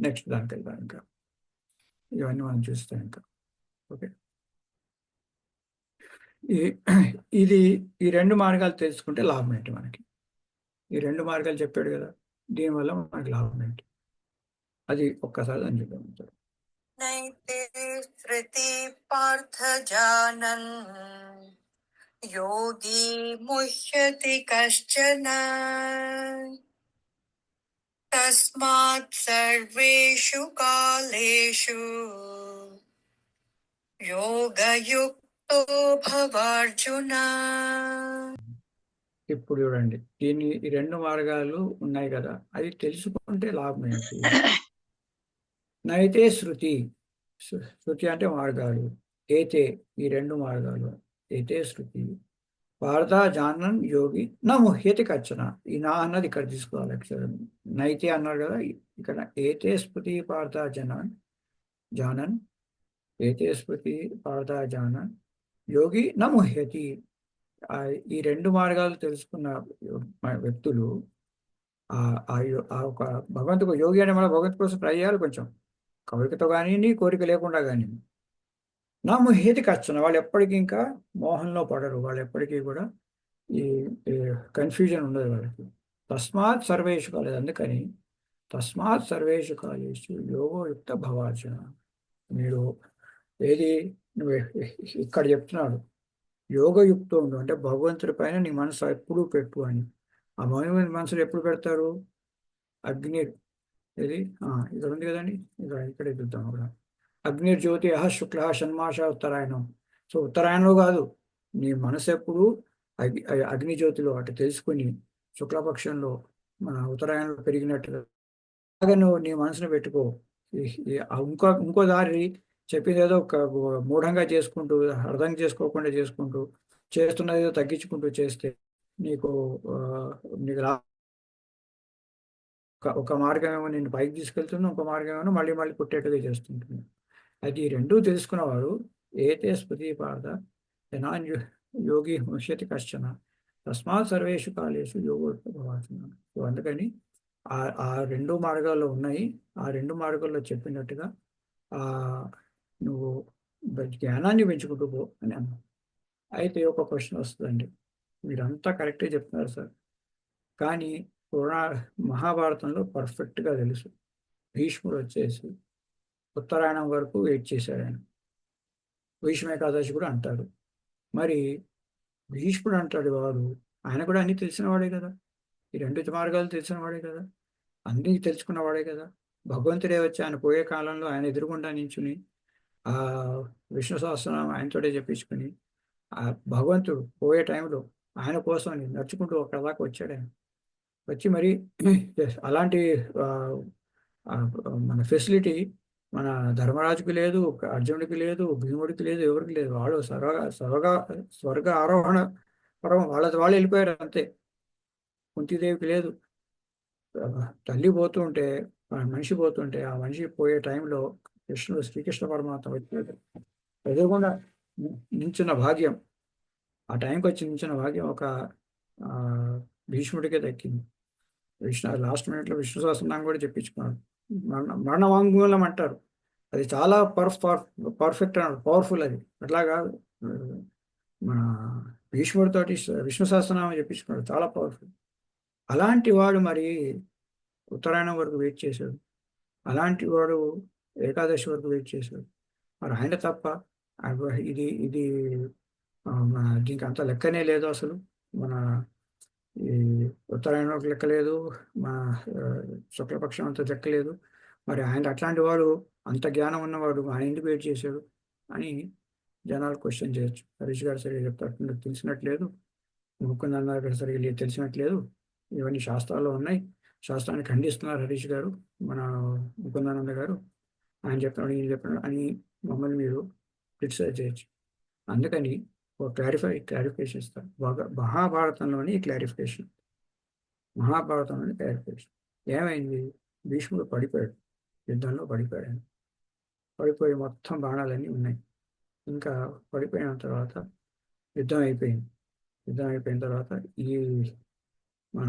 నెక్స్ట్ దానికి వెళ్దాం. ఇంకా ఇవన్నీ మనం చూస్తాం ఇంకా. ఓకే, ఈ రెండు మార్గాలు తెలుసుకుంటే లాభం ఏంటి మనకి? ఈ రెండు మార్గాలు చెప్పాడు కదా, దీనివల్ల మనకి లాభం ఏంటి అది ఒక్కసారి అని చెప్పారు. नैते धृति पार्थ जानन् योगी मुह्यति कश्चन तस्मात् सर्वेषु कालेषु योगयुक्तो भवार्जुन। ఇప్పుడు చూడండి, ఈ రెండు మార్గాలు ఉన్నాయి కదా, అది తెలుసుకుంటే లాభం ఏంటి? నైతే శృతి, శృతి అంటే మార్గాలు, ఏతే ఈ రెండు మార్గాలు, ఏతే శృతి పార్థ జానన్ యోగి నా ముహ్యతి కచ్చన. ఈ నా అన్నది ఇక్కడ తీసుకోవాలి అక్షరం. నైతే అన్నారు కదా, ఇక్కడ ఏతే స్మృతి పార్థ జానన్, ఏతే స్మృతి పార్థ జానన్ యోగి నా ముహ్యతి. ఈ రెండు మార్గాలు తెలుసుకున్న వ్యక్తులు ఒక భగవంతుడు యోగి అనే మన భగవంతు కోసం ట్రై చేయాలి, కొంచెం కోరికతో కానీ కోరిక లేకుండా కానీ. నా ముహ్యతి కచ్చన, వాళ్ళు ఎప్పటికీ ఇంకా మోహంలో పడరు, వాళ్ళు ఎప్పటికీ కూడా ఈ కన్ఫ్యూజన్ ఉండదు వాళ్ళకి. తస్మాత్ సర్వేషు కాలేదు, అందుకని తస్మాత్ సర్వేషు కాలేషు యోగోయుక్త భవార్జున. మీరు ఏది నువ్వు ఇక్కడ చెప్తున్నాడు, యోగయుక్తం ఉండు అంటే భగవంతుడి పైన నీ మనసు ఎప్పుడు పెట్టు అని. ఆ భగవంతుడి మనసులు ఎప్పుడు పెడతారు? అగ్ని, ఇది ఇక్కడ ఉంది కదండి, ఇక్కడే చూద్దాం అక్కడ. అగ్నిర్జ్యోతి శుక్ల షణ్మాస ఉత్తరాయణం. సో ఉత్తరాయణంలో కాదు, నీ మనసు ఎప్పుడు అగ్నిజ్యోతిలో అటు తెలుసుకుని శుక్లపక్షంలో మన ఉత్తరాయణంలో పెరిగినట్టుగా నువ్వు నీ మనసును పెట్టుకో. ఇంకో దారి చెప్పింది ఏదో మూఢంగా చేసుకుంటూ, అర్థం చేసుకోకుండా చేసుకుంటూ, చేస్తున్నది ఏదో తగ్గించుకుంటూ చేస్తే నీకు ఒక మార్గం ఏమో నిన్ను పైకి తీసుకెళ్తుంది, ఒక మార్గం ఏమో మళ్ళీ మళ్ళీ పుట్టేట్టుగా చేస్తుంటుంది. అది రెండూ తెలుసుకున్నవాడు ఏతే స్మృతి పార్థ జనాన్ యోగి ముష్యతి కశ్చన తస్మాత్ సర్వేషు కాలేషు యోగోత్పవార్జున. సో అందుకని ఆ రెండు మార్గాల్లో ఉన్నాయి. ఆ రెండు మార్గాల్లో చెప్పినట్టుగా నువ్వు జ్ఞానాన్ని పెంచుకుంటూ పో అని అన్నా. అయితే ఒక క్వశ్చన్ వస్తుందండి, మీరంతా కరెక్టే చెప్తున్నారు సార్, కానీ మహాభారతంలో పర్ఫెక్ట్గా తెలుసు. భీష్ముడు వచ్చేసి ఉత్తరాయణం వరకు వెయిట్ చేశాడు ఆయన. భీష్మ ఏకాదశి కూడా అంటారు. మరి భీష్ముడు అంటాడు వారు, ఆయన కూడా అన్ని తెలిసినవాడే కదా, ఈ రెండు మార్గాలు తెలిసినవాడే కదా, అన్నీ తెలుసుకున్నవాడే కదా. భగవంతుడే వచ్చి ఆయన పోయే కాలంలో ఆయన ఎదురుగుండా నించుని విష్ణు సహస్రనామం ఆయనతోటే చెప్పించుకుని ఆ భగవంతుడు పోయే టైంలో ఆయన కోసం నడుచుకుంటూ అక్కడ దాకా వచ్చాడు. ఆయన వచ్చి మరి అలాంటి మన ఫెసిలిటీ మన ధర్మరాజుకి లేదు, అర్జునుడికి లేదు, భీముడికి లేదు, ఎవరికి లేదు. వాళ్ళు స్వర్గ ఆరోహణ పర్వం వాళ్ళు వెళ్ళిపోయారు అంతే. కుంతీదేవికి లేదు. తల్లి పోతుంటే, మనిషి పోతుంటే, ఆ మనిషి పోయే టైంలో శ్రీకృష్ణ పరమాత్మ వచ్చాడు. ఎదురుకుండా నించున్న భాగ్యం, ఆ టైంకి వచ్చి నించున్న భాగ్యం ఒక భీష్ముడికే దక్కింది. లాస్ట్ మినిట్లో విష్ణు సహస్రనామం కూడా చెప్పించుకున్నాడు. మరణ వాంగ్మూలం అంటారు, అది చాలా పర్ఫెక్ట్ అన్నాడు, పవర్ఫుల్. అది అట్లా కాదు, మన భీష్ముడితోటి విష్ణు సహస్రనామం చెప్పించుకున్నాడు, చాలా పవర్ఫుల్. అలాంటి వాడు మరి ఉత్తరాయణం వరకు వెయిట్ చేశాడు, అలాంటి వాడు ఏకాదశి వరకు వెయిట్ చేశాడు. మరి ఆయన తప్ప ఇది దీనికి అంత లెక్కనే లేదు అసలు. మన ఈ ఉత్తరాయణం లెక్క లేదు, మన శుక్లపక్షం అంత లెక్క లేదు. మరి ఆయన అట్లాంటి వాడు, అంత జ్ఞానం ఉన్నవాడు, ఆయన ఎందుకు వెయిట్ చేశాడు అని జనాలు క్వశ్చన్ చేయొచ్చు. హరీష్ గారు సరిగ్గా చెప్తారు, తెలిసినట్లేదు, ముకుందన్న గారు సరిగ్గా తెలిసినట్లేదు, ఇవన్నీ శాస్త్రాల్లో ఉన్నాయి, శాస్త్రాన్ని ఖండిస్తున్నారు హరీష్ గారు, మన ముకుందానంద గారు, ఆయన చెప్తున్నాడు, ఈయన చెప్తున్నాడు అని మమ్మల్ని మీరు క్రిటిసైజ్ చేయొచ్చు. అందుకని ఒక క్లారిఫికేషన్ ఇస్తారు. మహాభారతంలోని క్లారిఫికేషన్ ఏమైంది? భీష్ముడు పడిపోయాడు, యుద్ధంలో పడిపోయాడు. పడిపోయి మొత్తం బాణాలన్నీ ఉన్నాయి. ఇంకా పడిపోయిన తర్వాత యుద్ధం అయిపోయిన తర్వాత మన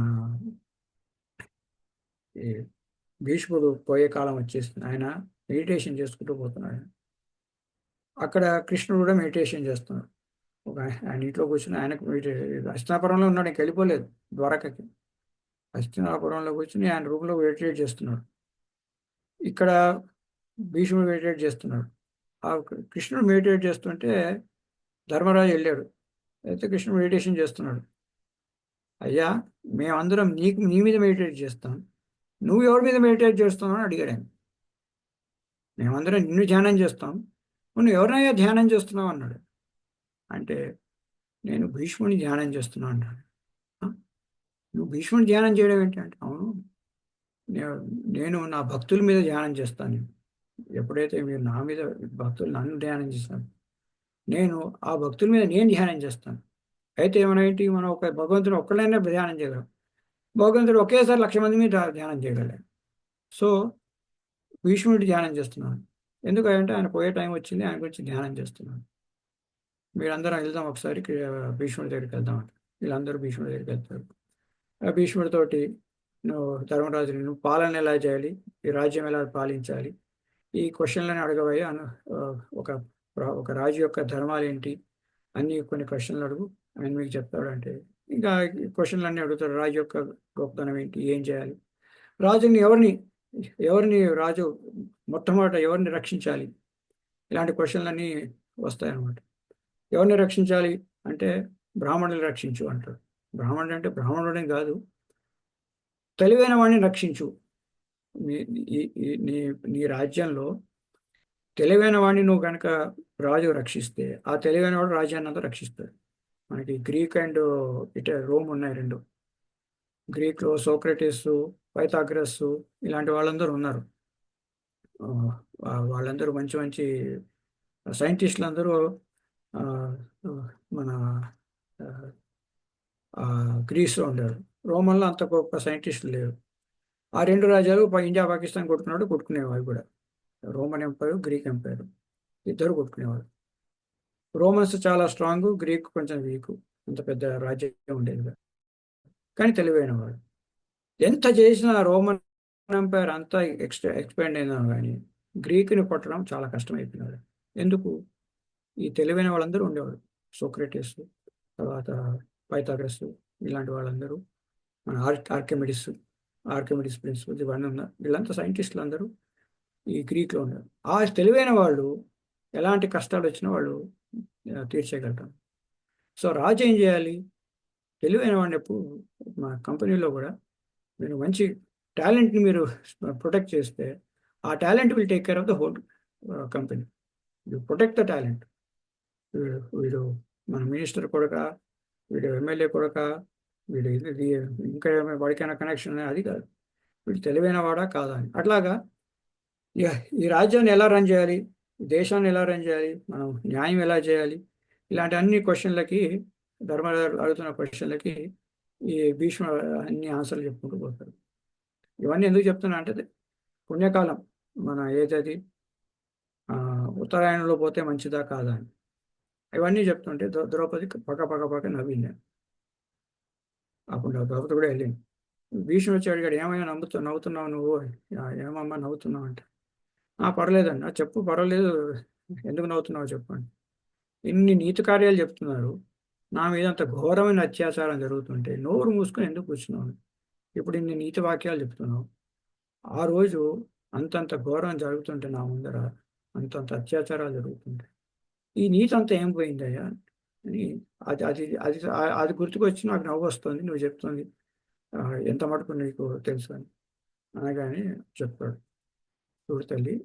భీష్ముడు పోయే కాలం వచ్చేస్తుంది. ఆయన మెడిటేషన్ చేసుకుంటూ పోతున్నాడు. అక్కడ కృష్ణుడు కూడా మెడిటేషన్ చేస్తున్నాడు. ఆయన ఇంట్లో కూర్చుని ఆయనకు హస్తినాపురంలో ఉన్నాడు, ఇంక వెళ్ళిపోలేదు ద్వారకకి. హస్తినాపురంలో కూర్చుని ఆయన రూమ్లో మెడిటేట్ చేస్తున్నాడు. ఇక్కడ భీష్ముడు మెడిటేట్ చేస్తున్నాడు. ఆ కృష్ణుడు మెడిటేట్ చేస్తుంటే ధర్మరాజు వెళ్ళాడు. అయితే కృష్ణుడు మెడిటేషన్ చేస్తున్నాడు. అయ్యా, మేమందరం నీ మీద మెడిటేట్ చేస్తాం, నువ్వు ఎవరి మీద మెడిటేట్ చేస్తున్నావు అని అడిగాడు ఆయన. మేమందరం నిన్ను ధ్యానం చేస్తాం, నువ్వు ఎవరినయ్యా ధ్యానం చేస్తున్నావు అన్నాడు. అంటే నేను భీష్ముని ధ్యానం చేస్తున్నాను అన్నాడు. నువ్వు భీష్ముని ధ్యానం చేయడం ఏంటి అంటే, అవును, నేను నా భక్తుల మీద ధ్యానం చేస్తాను. ఎప్పుడైతే మీరు నా మీద భక్తులు నన్ను ధ్యానం చేస్తాను, నేను ఆ భక్తుల మీద నేను ధ్యానం చేస్తాను. అయితే ఏమైనా మనం ఒక భగవంతుడు ఒక్కడైనా ధ్యానం చేయగలం, భగవంతుడు ఒకేసారి 1,00,000 మంది మీద ధ్యానం చేయగలం. సో భీష్ముడి ధ్యానం చేస్తున్నాను. ఎందుకంటే ఆయన పోయే టైం వచ్చింది, ఆయన గురించి ధ్యానం చేస్తున్నాను. మీరందరం వెళ్దాం ఒకసారి భీష్ముడి దగ్గరికి వెళ్దాం అంటే వీళ్ళందరూ భీష్ముడి దగ్గరికి వెళ్తారు. ఆ భీష్ముడితోటి నువ్వు ధర్మరాజుని నువ్వు పాలన ఎలా చేయాలి, ఈ రాజ్యం ఎలా పాలించాలి, ఈ క్వశ్చన్లని అడగబోయి ఒక రాజు యొక్క ధర్మాలు ఏంటి అన్ని కొన్ని క్వశ్చన్లు అడుగు, ఆయన మీకు చెప్తాడంటే ఇంకా క్వశ్చన్లన్నీ అడుగుతాడు. రాజు యొక్క గొప్పతనం ఏంటి, ఏం చేయాలి, రాజుని ఎవరిని రాజు మొట్టమొదట ఎవరిని రక్షించాలి, ఇలాంటి క్వశ్చన్లన్నీ వస్తాయన్నమాట. ఎవరిని రక్షించాలి అంటే బ్రాహ్మణుని రక్షించు అంటాడు. బ్రాహ్మణుడు అంటే బ్రాహ్మణుడని కాదు, తెలివైన వాడిని రక్షించు. నీ రాజ్యంలో తెలివైన వాడిని నువ్వు కనుక రాజు రక్షిస్తే ఆ తెలివైన వాడు రాజ్యాన్ని అంతా రక్షిస్తాడు. మనకి గ్రీక్ అండ్ రోమ్ ఉన్నాయి రెండు. గ్రీక్లో సోక్రటీస్, పైథాగరస్ ఇలాంటి వాళ్ళందరూ ఉన్నారు. వాళ్ళందరూ మంచి మంచి సైంటిస్టులు అందరూ మన గ్రీస్లో ఉండేవారు. రోమన్లో అంత గొప్ప సైంటిస్టులు లేరు. ఆ రెండు రాజ్యాలు ఇండియా పాకిస్తాన్ కొట్టుకునేవారు కూడా. రోమన్ ఎంపైర్, గ్రీక్ ఎంపైర్ ఇద్దరు కొట్టుకునేవారు. రోమన్స్ చాలా స్ట్రాంగ్, గ్రీక్ కొంచెం వీక్. అంత పెద్ద రాజ్యం ఉండేది కానీ తెలివైన వాడు. ఎంత చేసినా రోమన్ ఎంపైర్ అంతా ఎక్స్పాండ్ అయినా కానీ గ్రీక్ని కొట్టడం చాలా కష్టమైపోయినాడు. ఎందుకు? ఈ తెలివైన వాళ్ళందరూ ఉండేవాడు. సోక్రటీస్, తర్వాత పైథాగరస్ ఇలాంటి వాళ్ళందరూ, మన ఆర్కిమిడిస్ ప్రిన్సిపల్స్ ఇవన్నీ ఉన్నారు. వీళ్ళంతా సైంటిస్టులు అందరూ ఈ గ్రీక్లో ఉన్నారు. ఆ తెలివైన వాళ్ళు ఎలాంటి కష్టాలు వచ్చినా వాళ్ళు తీర్చేయగలుగుతారు. సో రాజు ఏం చేయాలి? తెలివైన వాడిని ఎప్పుడు మా కంపెనీలో కూడా మీరు మంచి టాలెంట్ని మీరు ప్రొటెక్ట్ చేస్తే ఆ talent will take care of the whole company. You protect the talent. వీడు మన మినిస్టర్ కొడుక, వీడు ఎమ్మెల్యే కొడుక, వీడు ఇది ఇంకా వాడికైనా కనెక్షన్ అది కాదు, వీడు తెలివైన వాడా కాదా అని. అట్లాగా ఈ రాజ్యాన్ని ఎలా రన్ చేయాలి, దేశాన్ని ఎలా రన్ చేయాలి, మనం న్యాయం ఎలా చేయాలి, ఇలాంటి అన్ని క్వశ్చన్లకి ధర్మరాజు అడుగుతున్న క్వశ్చన్లకి ఈ భీష్మ అన్ని ఆన్సర్లు చెప్పుకుంటూ పోతారు. ఇవన్నీ ఎందుకు చెప్తున్నా అంటే పుణ్యకాలం మన ఏదది ఉత్తరాయణంలో పోతే మంచిదా కాదా అని ఇవన్నీ చెప్తుంటే ద్రౌపది పక్క నవ్వింది. అప్పుడు ద్రౌపది కూడా వెళ్ళింది. భీష్ముడు వచ్చి అడిగాడు, ఏమైనా నవ్వుతున్నావు నువ్వు, ఏమమ్మా నవ్వుతున్నావు అంటే, పర్లేదండి, చెప్పు, పర్వాలేదు, ఎందుకు నవ్వుతున్నావు చెప్పండి. ఇన్ని నీతి కార్యాలు చెప్తున్నారు, నా మీద అంత ఘోరమైన అత్యాచారం జరుగుతుంటే నోరు మూసుకొని ఎందుకు కూర్చున్నావు? ఇప్పుడు ఇన్ని నీతి వాక్యాలు చెప్తున్నావు, ఆ రోజు అంతంత ఘోరం జరుగుతుంటే నా ముందర అంతంత అత్యాచారాలు జరుగుతుంటాయి, ఈ నీతి అంతా ఏం పోయిందయ్యా అని అది అది అది అది గుర్తుకొచ్చి నాకు నవ్వు వస్తుంది, నువ్వు చెప్తుంది ఎంత మటుకు నీకు తెలుసు అని అనగానే చెప్పాడు, చూడు తల్లి,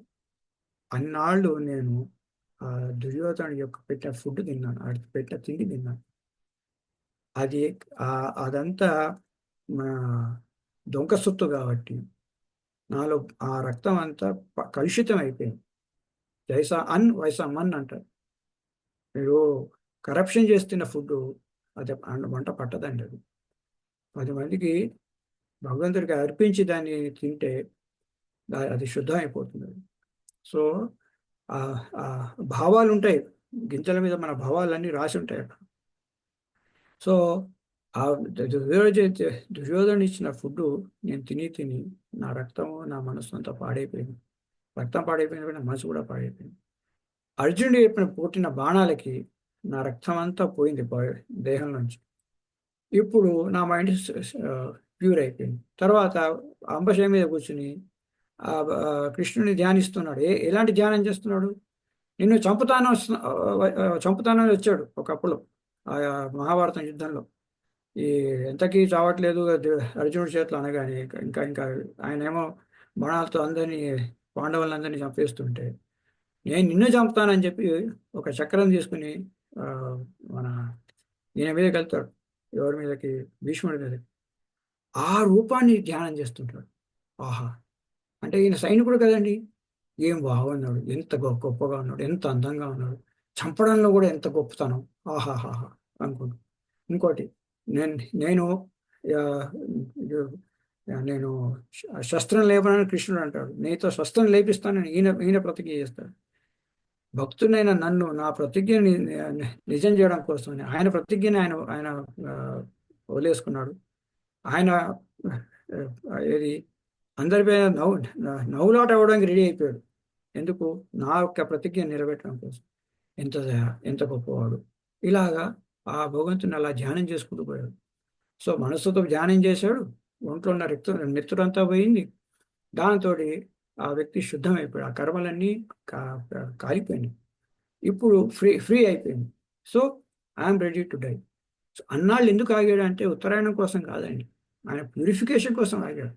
అన్నాళ్ళు నేను దుర్యోధనుడి యొక్క పెట్టిన ఫుడ్ తిన్నాను, ఆడికి పెట్టిన తిండి తిన్నాను, అదంతా దొంగ సొత్తు కాబట్టి నాలో ఆ రక్తం అంతా కలుషితం అయిపోయింది. జైసా అన్ వైసా మన్ అంటారు. మీరు కరప్షన్ చేస్తున్న ఫుడ్ అది వంట పట్టదండి. అది 10 మందికి భగవంతుడికి అర్పించి దాన్ని తింటే అది శుద్ధం అయిపోతుంది. సో భావాలు ఉంటాయి, గింజల మీద మన భావాలన్నీ రాసి ఉంటాయి అక్కడ. సో ఆ దుర్యోధను ఇచ్చిన ఫుడ్ నేను తిని నా రక్తము నా మనసు అంతా పాడైపోయింది. రక్తం పాడైపోయింది, నా మనసు కూడా పాడైపోయింది. అర్జునుడు చెప్పిన పుట్టిన బాణాలకి నా రక్తం అంతా పోయింది దేహం నుంచి. ఇప్పుడు నా మైండ్ ప్యూర్ అయిపోయింది. తర్వాత అంబశయ మీద కూర్చుని కృష్ణుని ధ్యానిస్తున్నాడు. ఎలాంటి ధ్యానం చేస్తున్నాడు? నిన్ను చంపుతానని వచ్చాడు ఒకప్పుడు ఆ మహాభారతం యుద్ధంలో. ఈ ఎంతకీ చావట్లేదు అర్జునుడి చేతిలో అనగానే ఇంకా ఇంకా ఆయన ఏమో బాణాలతో అందరినీ పాండవులందరినీ చంపేస్తుంటే, నేను నిన్ను చంపుతానని చెప్పి ఒక చక్రం తీసుకుని ఆ, మన ఈయన మీదకి వెళ్తాడు. ఎవరి మీదకి? భీష్ముడి మీదకి. ఆ రూపాన్ని ధ్యానం చేస్తుంటాడు. ఆహా, అంటే ఈయన సైనికుడు కదండి, ఏం బాగున్నాడు, ఎంత గొప్పగా ఉన్నాడు, ఎంత అందంగా ఉన్నాడు, చంపడంలో కూడా ఎంత గొప్పతనం, ఆహాహాహా అనుకుంటు. ఇంకోటి, నేను నేను ఆ, నేను శస్త్రం లేపనని కృష్ణుడు అంటాడు. నీతో శస్త్రం లేపిస్తానని ఈయన ప్రతిజ్ఞ చేస్తాడు. భక్తుడైన నన్ను నా ప్రతిజ్ఞని నిజం చేయడం కోసమని ఆయన ప్రతిజ్ఞని ఆయన ఆయన ఆ, వదిలేసుకున్నాడు. ఆయన ఏది అందరిపైన నవ్వులాట అవ్వడానికి రెడీ అయిపోయాడు. ఎందుకు? నా యొక్క ప్రతిజ్ఞ నిలబెట్టడం కోసం. ఎంత ఎంత గొప్పవాడు. ఇలాగా ఆ భగవంతుని అలా ధ్యానం చేసుకుంటూ పోయాడు. సో మనస్సుతో ధ్యానం చేశాడు, ఒంట్లో ఉన్న నెత్తురంతా పోయింది. దాంతో ఆ వ్యక్తి శుద్ధమైపోయాడు. ఆ కర్మలన్నీ కాలిపోయినాయి. ఇప్పుడు ఫ్రీ అయిపోయింది. So I'm ready to die. So అన్నాళ్ళు ఎందుకు ఆగాడు అంటే ఉత్తరాయణం కోసం కాదండి, ఆయన ప్యూరిఫికేషన్ కోసం ఆగాడు.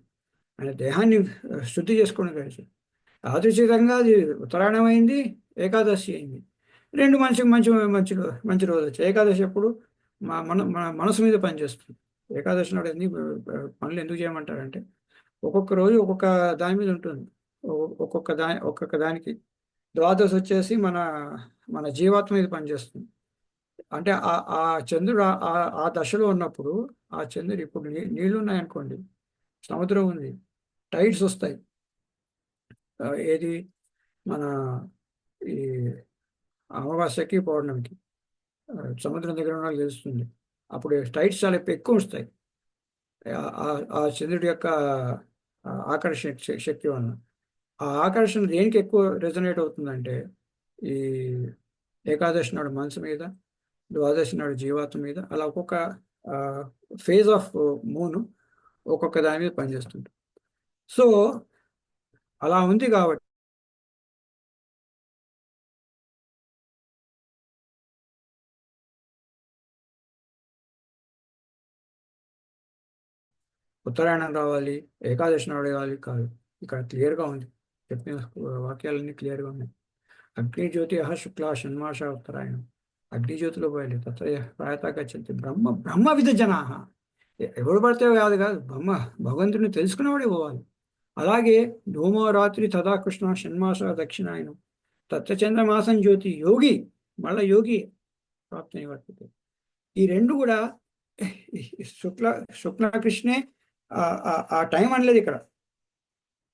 ఆయన దేహాన్ని శుద్ధి చేసుకోవడం కలిసి యాదృచ్ఛికంగా అది ఉత్తరాయణం అయింది, ఏకాదశి అయింది. రెండు మంచి మంచి మంచి మంచి రోజు వచ్చాయి. ఏకాదశి ఎప్పుడు? మన మనసు మీద పనిచేస్తుంది. ఏకాదశి నాడు పనులు ఎందుకు చేయమంటారంటే ఒక్కొక్క రోజు ఒక్కొక్క దాని మీద ఉంటుంది. ఒక్కొక్క దానికి ద్వాదశి వచ్చేసి మన మన జీవాత్మ మీద పనిచేస్తుంది. అంటే ఆ చంద్రుడు ఆ దశలో ఉన్నప్పుడు, ఆ చంద్రుడు ఇప్పుడు నీళ్లు ఉన్నాయనుకోండి, సముద్రం ఉంది, టైడ్స్ వస్తాయి. ఏది మన ఈ అమావాస్యకి పౌర్ణమికి సముద్రం దగ్గర ఉన్న వాళ్ళకి తెలుస్తుంది. అప్పుడు టైడ్స్ చాలా ఎక్కువ వస్తాయి ఆ చంద్రుడి యొక్క ఆకర్షణ శక్తి వలన. ఆ ఆకర్షణ దేనికి ఎక్కువ రెజనేట్ అవుతుందంటే ఈ ఏకాదశి నాడు మనసు మీద, ద్వాదశి నాడు జీవాత్మ మీద, అలా ఒక్కొక్క ఫేజ్ ఆఫ్ మూన్ ఒక్కొక్క దాని మీద పనిచేస్తుంది. సో అలా ఉంది కాబట్టి ఉత్తరాయణం రావాలి, ఏకాదశి నాడు రావాలి కాదు. ఇక్కడ క్లియర్గా ఉంది, చెప్పిన వాక్యాలన్నీ క్లియర్గా ఉన్నాయి. అగ్నిజ్యోతి శుక్ల షణ్మాస ఉత్తరాయణం. అగ్నిజ్యోతిలో పోయాలి. తత్ర ప్రాయత గచ్చంతి బ్రహ్మవిధ జనా. ఎవడు పడితే కాదు భగవంతుడిని తెలుసుకునేవాడే పోవాలి. అలాగే ధూమో రాత్రి తదా కృష్ణ షణ్మాస దక్షిణాయనం తత్ర చంద్రమాసం జ్యోతి యోగి, మళ్ళా యోగి ప్రాప్తి వర్తితే. ఈ రెండు కూడా శుక్ల కృష్ణే. ఆ టైం అనలేదు ఇక్కడ,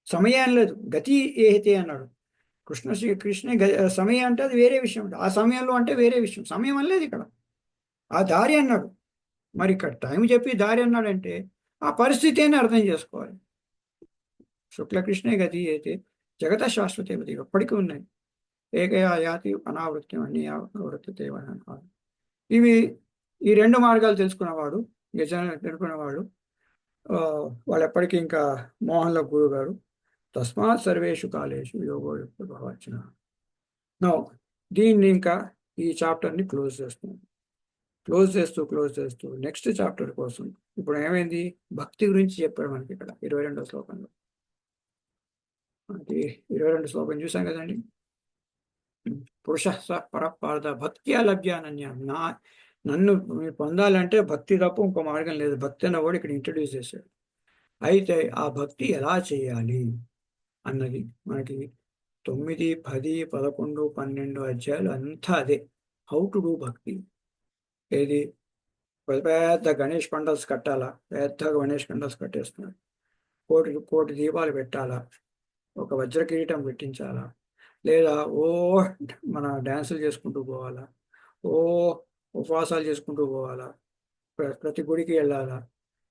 సమయం అనలేదు. గతి ఏహితే అన్నాడు. కృష్ణ సమయం అంటే అది వేరే విషయం, ఆ సమయంలో అంటే వేరే విషయం. సమయం అనలేదు ఇక్కడ, ఆ దారి అన్నాడు. మరి ఇక్కడ టైం చెప్పి దారి అన్నాడంటే ఆ పరిస్థితి అని అర్థం చేసుకోవాలి. శుక్లకృష్ణే గతి అయితే జగత శాశ్వతేవతి, ఎప్పటికీ ఉన్నాయి. ఏకయా యాతి అనావృత్యం అన్ని వృత్తితేవని. ఇవి ఈ రెండు మార్గాలు తెలుసుకున్నవాడు, తెలుసుకున్నవాడు వాళ్ళు ఎప్పటికీ ఇంకా మోహన్ల గురువు గారు తస్మాత్ సర్వేషు కాలేషు యోగో భవచ్చిన. నో దీన్ని ఇంకా ఈ చాప్టర్ని క్లోజ్ చేస్తూ నెక్స్ట్ చాప్టర్ కోసం ఇప్పుడు ఏమైంది? భక్తి గురించి చెప్పాడు మనకి ఇక్కడ 22వ శ్లోకంలో. మనకి 22 శ్లోకం చూసాం కదండి. పురుష పరపార్థ భక్తి లభ్యానన్య. నన్ను పొందాలంటే భక్తి తప్ప ఇంకో మార్గం లేదు. భక్తి అన్న కూడా ఇక్కడ ఇంట్రడ్యూస్ చేశాడు. అయితే ఆ భక్తి ఎలా చేయాలి అన్నది మనకి 9, 10, 11, 12 అధ్యాయాలు అంతా అదే. హౌ టు డూ భక్తి. ఏది పెద్ద గణేష్ పండల్స్ కట్టాలా, పెద్ద గణేష్ పండల్స్ కట్టేస్తున్నాడు. కోటి దీపాలు పెట్టాలా, ఒక వజ్ర కిరీటం పెట్టించాలా, లేదా మన డ్యాన్సులు చేసుకుంటూ పోవాలా, ఉపవాసాలు చేసుకుంటూ పోవాలా, ప్రతి గుడికి వెళ్ళాలా,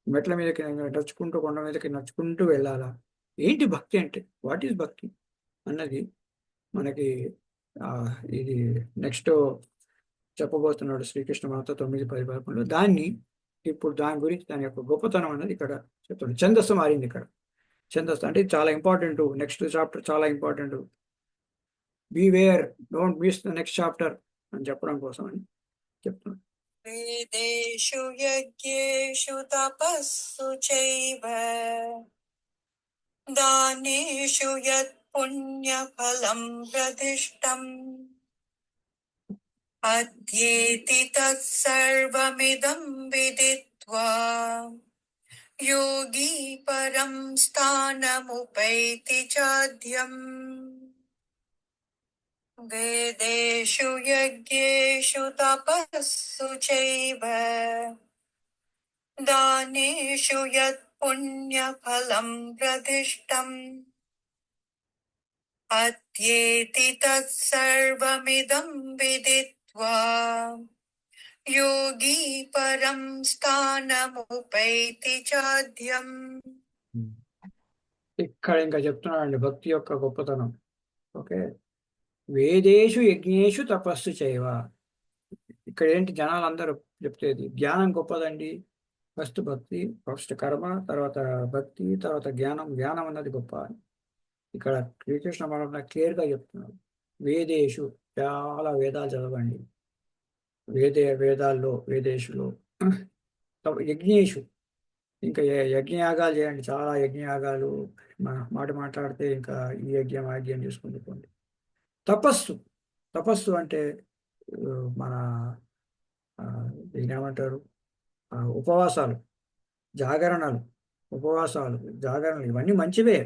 మెట్ల మీదకి నడుచుకుంటూ, కొండ మీదకి నడుచుకుంటూ వెళ్ళాలా. ఏంటి భక్తి అంటే? వాట్ ఈజ్ భక్తి అన్నది మనకి ఇది నెక్స్ట్ చెప్పబోతున్నాడు శ్రీకృష్ణ మాత 9, 10, 11. దాన్ని ఇప్పుడు దాని గురించి దాని యొక్క గొప్పతనం అన్నది ఇక్కడ చెప్తాడు. ఛందస్సు మారింది ఇక్కడ. ఛందస్సు అంటే ఇది చాలా ఇంపార్టెంట్. నెక్స్ట్ చాప్టర్ చాలా important. Beware, don't miss the next chapter అని చెప్పడం కోసం అని చెప్తున్నాను. वेदेषु यज्ञेषु तपस्सु चैव दानेषु यत् पुण्यफलं प्रदिष्टम् अध्येति तत्सर्वमिदं विदित्वा योगी परं स्थानमुपैति चाद्यम् वेदेषु यज्ञेषु तपस्सु चैव दानेषु यत् पुण्यफलं प्रदिष्टम् अत्येति तत्सर्वमिदं विदित्वा योगी परं स्थानमुपैति चाद्यम्. ఇక్కడ ఇంకా చెప్తున్నాడండి భక్తి యొక్క గొప్పతనం. ఓకే, వేదేషు యజ్ఞేషు తపస్సు చేయవ. ఇక్కడ ఏంటి జనాలు అందరూ చెప్తేది జ్ఞానం గొప్పదండి. ఫస్ట్ భక్తి, ఫస్ట్ కర్మ, తర్వాత భక్తి, తర్వాత జ్ఞానం. జ్ఞానం అన్నది గొప్ప. ఇక్కడ శ్రీకృష్ణ పరమాత్మ క్లియర్గా చెప్తున్నారు. వేదేషు, చాలా వేదాలు చదవండి. వేదాల్లో వేదేషులో. యజ్ఞేషు, ఇంకా యజ్ఞయాగాలు చేయండి. చాలా యజ్ఞయాగాలు మాట్లాడితే ఇంకా ఈ యజ్ఞం ఆ యజ్ఞం చేసుకుంటూ పోండి. తపస్సు అంటే మన ఏమంటారు, ఉపవాసాలు, జాగరణలు, ఇవన్నీ మంచివే.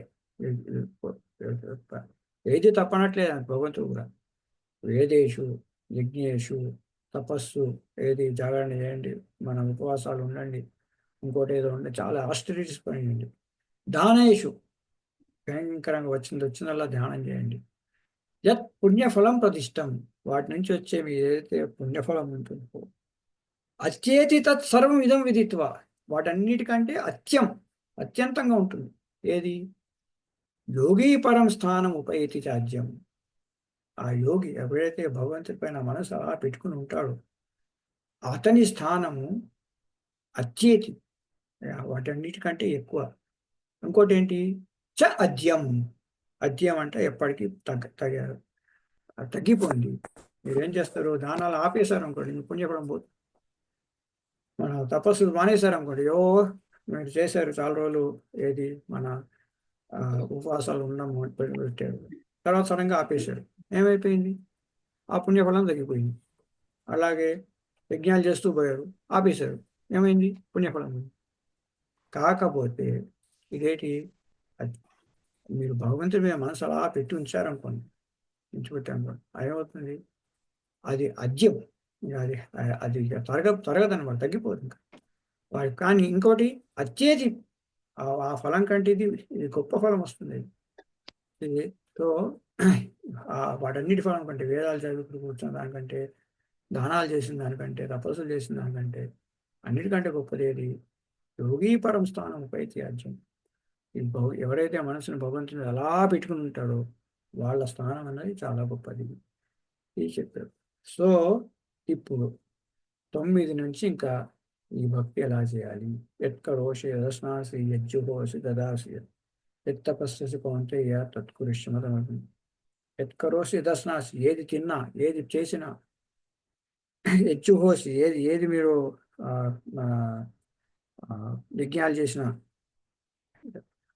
ఏది తప్పనట్లేదు అని భగవంతుడు కూడా. వేదేషు యజ్ఞేషు తపస్సు, ఏది జాగరణ చేయండి, మన ఉపవాసాలు ఉండండి, ఇంకోటి ఏదో ఉండండి, చాలా ఆస్టరిటీస్ పనియండి. దానేషు, భయంకరంగా వచ్చిందల్లా ధ్యానం చేయండి. యత్ పుణ్యఫలం ప్రతిష్టం, వాటి నుంచి వచ్చే మీ ఏదైతే పుణ్యఫలం ఉంటుందో, అత్యేతి తత్ సర్వం ఇదం విదిత్వ, వాటన్నిటికంటే అత్యంతంగా ఉంటుంది. ఏది? యోగీ పరం స్థానం ఉపైతి చాజ్యం. ఆ యోగి ఎవరైతే భగవంతుడి పైన మనసు అలా పెట్టుకుని ఉంటాడో అతని స్థానము అత్యేతి, వాటన్నిటికంటే ఎక్కువ. ఇంకోటి ఏంటి? అద్యం అంటే ఎప్పటికీ తగ్గిపోయింది. మీరేం చేస్తారు? దానాలు ఆపేశారు అనుకోండి, మీ పుణ్యఫలం పోతుంది. మన తపస్సులు మానేశారు అనుకోండి, మీరు చేశారు చాలా రోజులు, ఏది మన ఉపవాసాలు ఉన్నాము పెట్టారు, తర్వాత సడన్గా ఆపేశారు, ఏమైపోయింది? ఆ పుణ్యఫలం తగ్గిపోయింది. అలాగే యజ్ఞాలు చేస్తూ పోయారు, ఆపేశారు, ఏమైంది? పుణ్యఫలం. కాకపోతే ఇదేంటి? మీరు భగవంతుడి మీద మనసు అలా పెట్టి ఉంచారనుకోండి, ఉంచిపెట్టారనుకోండి, ఏమవుతుంది? అది అద్యం, అది తరగదనమాట, తగ్గిపోతుంది వాడికి. కానీ ఇంకోటి అత్యేది, ఆ ఫలం కంటే ఇది గొప్ప ఫలం వస్తుంది. ఇది సో వాటన్నిటి ఫలం కంటే, వేదాలు చదువుకుని కూర్చున్న దానికంటే, దానాలు చేసిన దానికంటే, తపస్సులు చేసిన దానికంటే అన్నిటికంటే గొప్పది ఏది? యోగీ పరం స్థానం ఉపైతి అర్జున్. ఎవరైతే మనసును భగవంతుని అలా పెట్టుకుని ఉంటాడో వాళ్ళ స్థానం అన్నది చాలా గొప్పది ఇది చెప్పారు. సో ఇప్పుడు 9 నుంచి ఇంకా ఈ భక్తి ఎలా చేయాలి? యత్కరోషి యదస్నాసి యజ్జుహోసి దదాసి యత్తపస్యసి కౌంతేయ తత్కురిష్యమతమపి. యత్కరోషి యదస్నాసి, ఏది తిన్నా, ఏది చేసినా, యజ్జుహోసి, ఏది మీరు యజ్ఞాలు చేసిన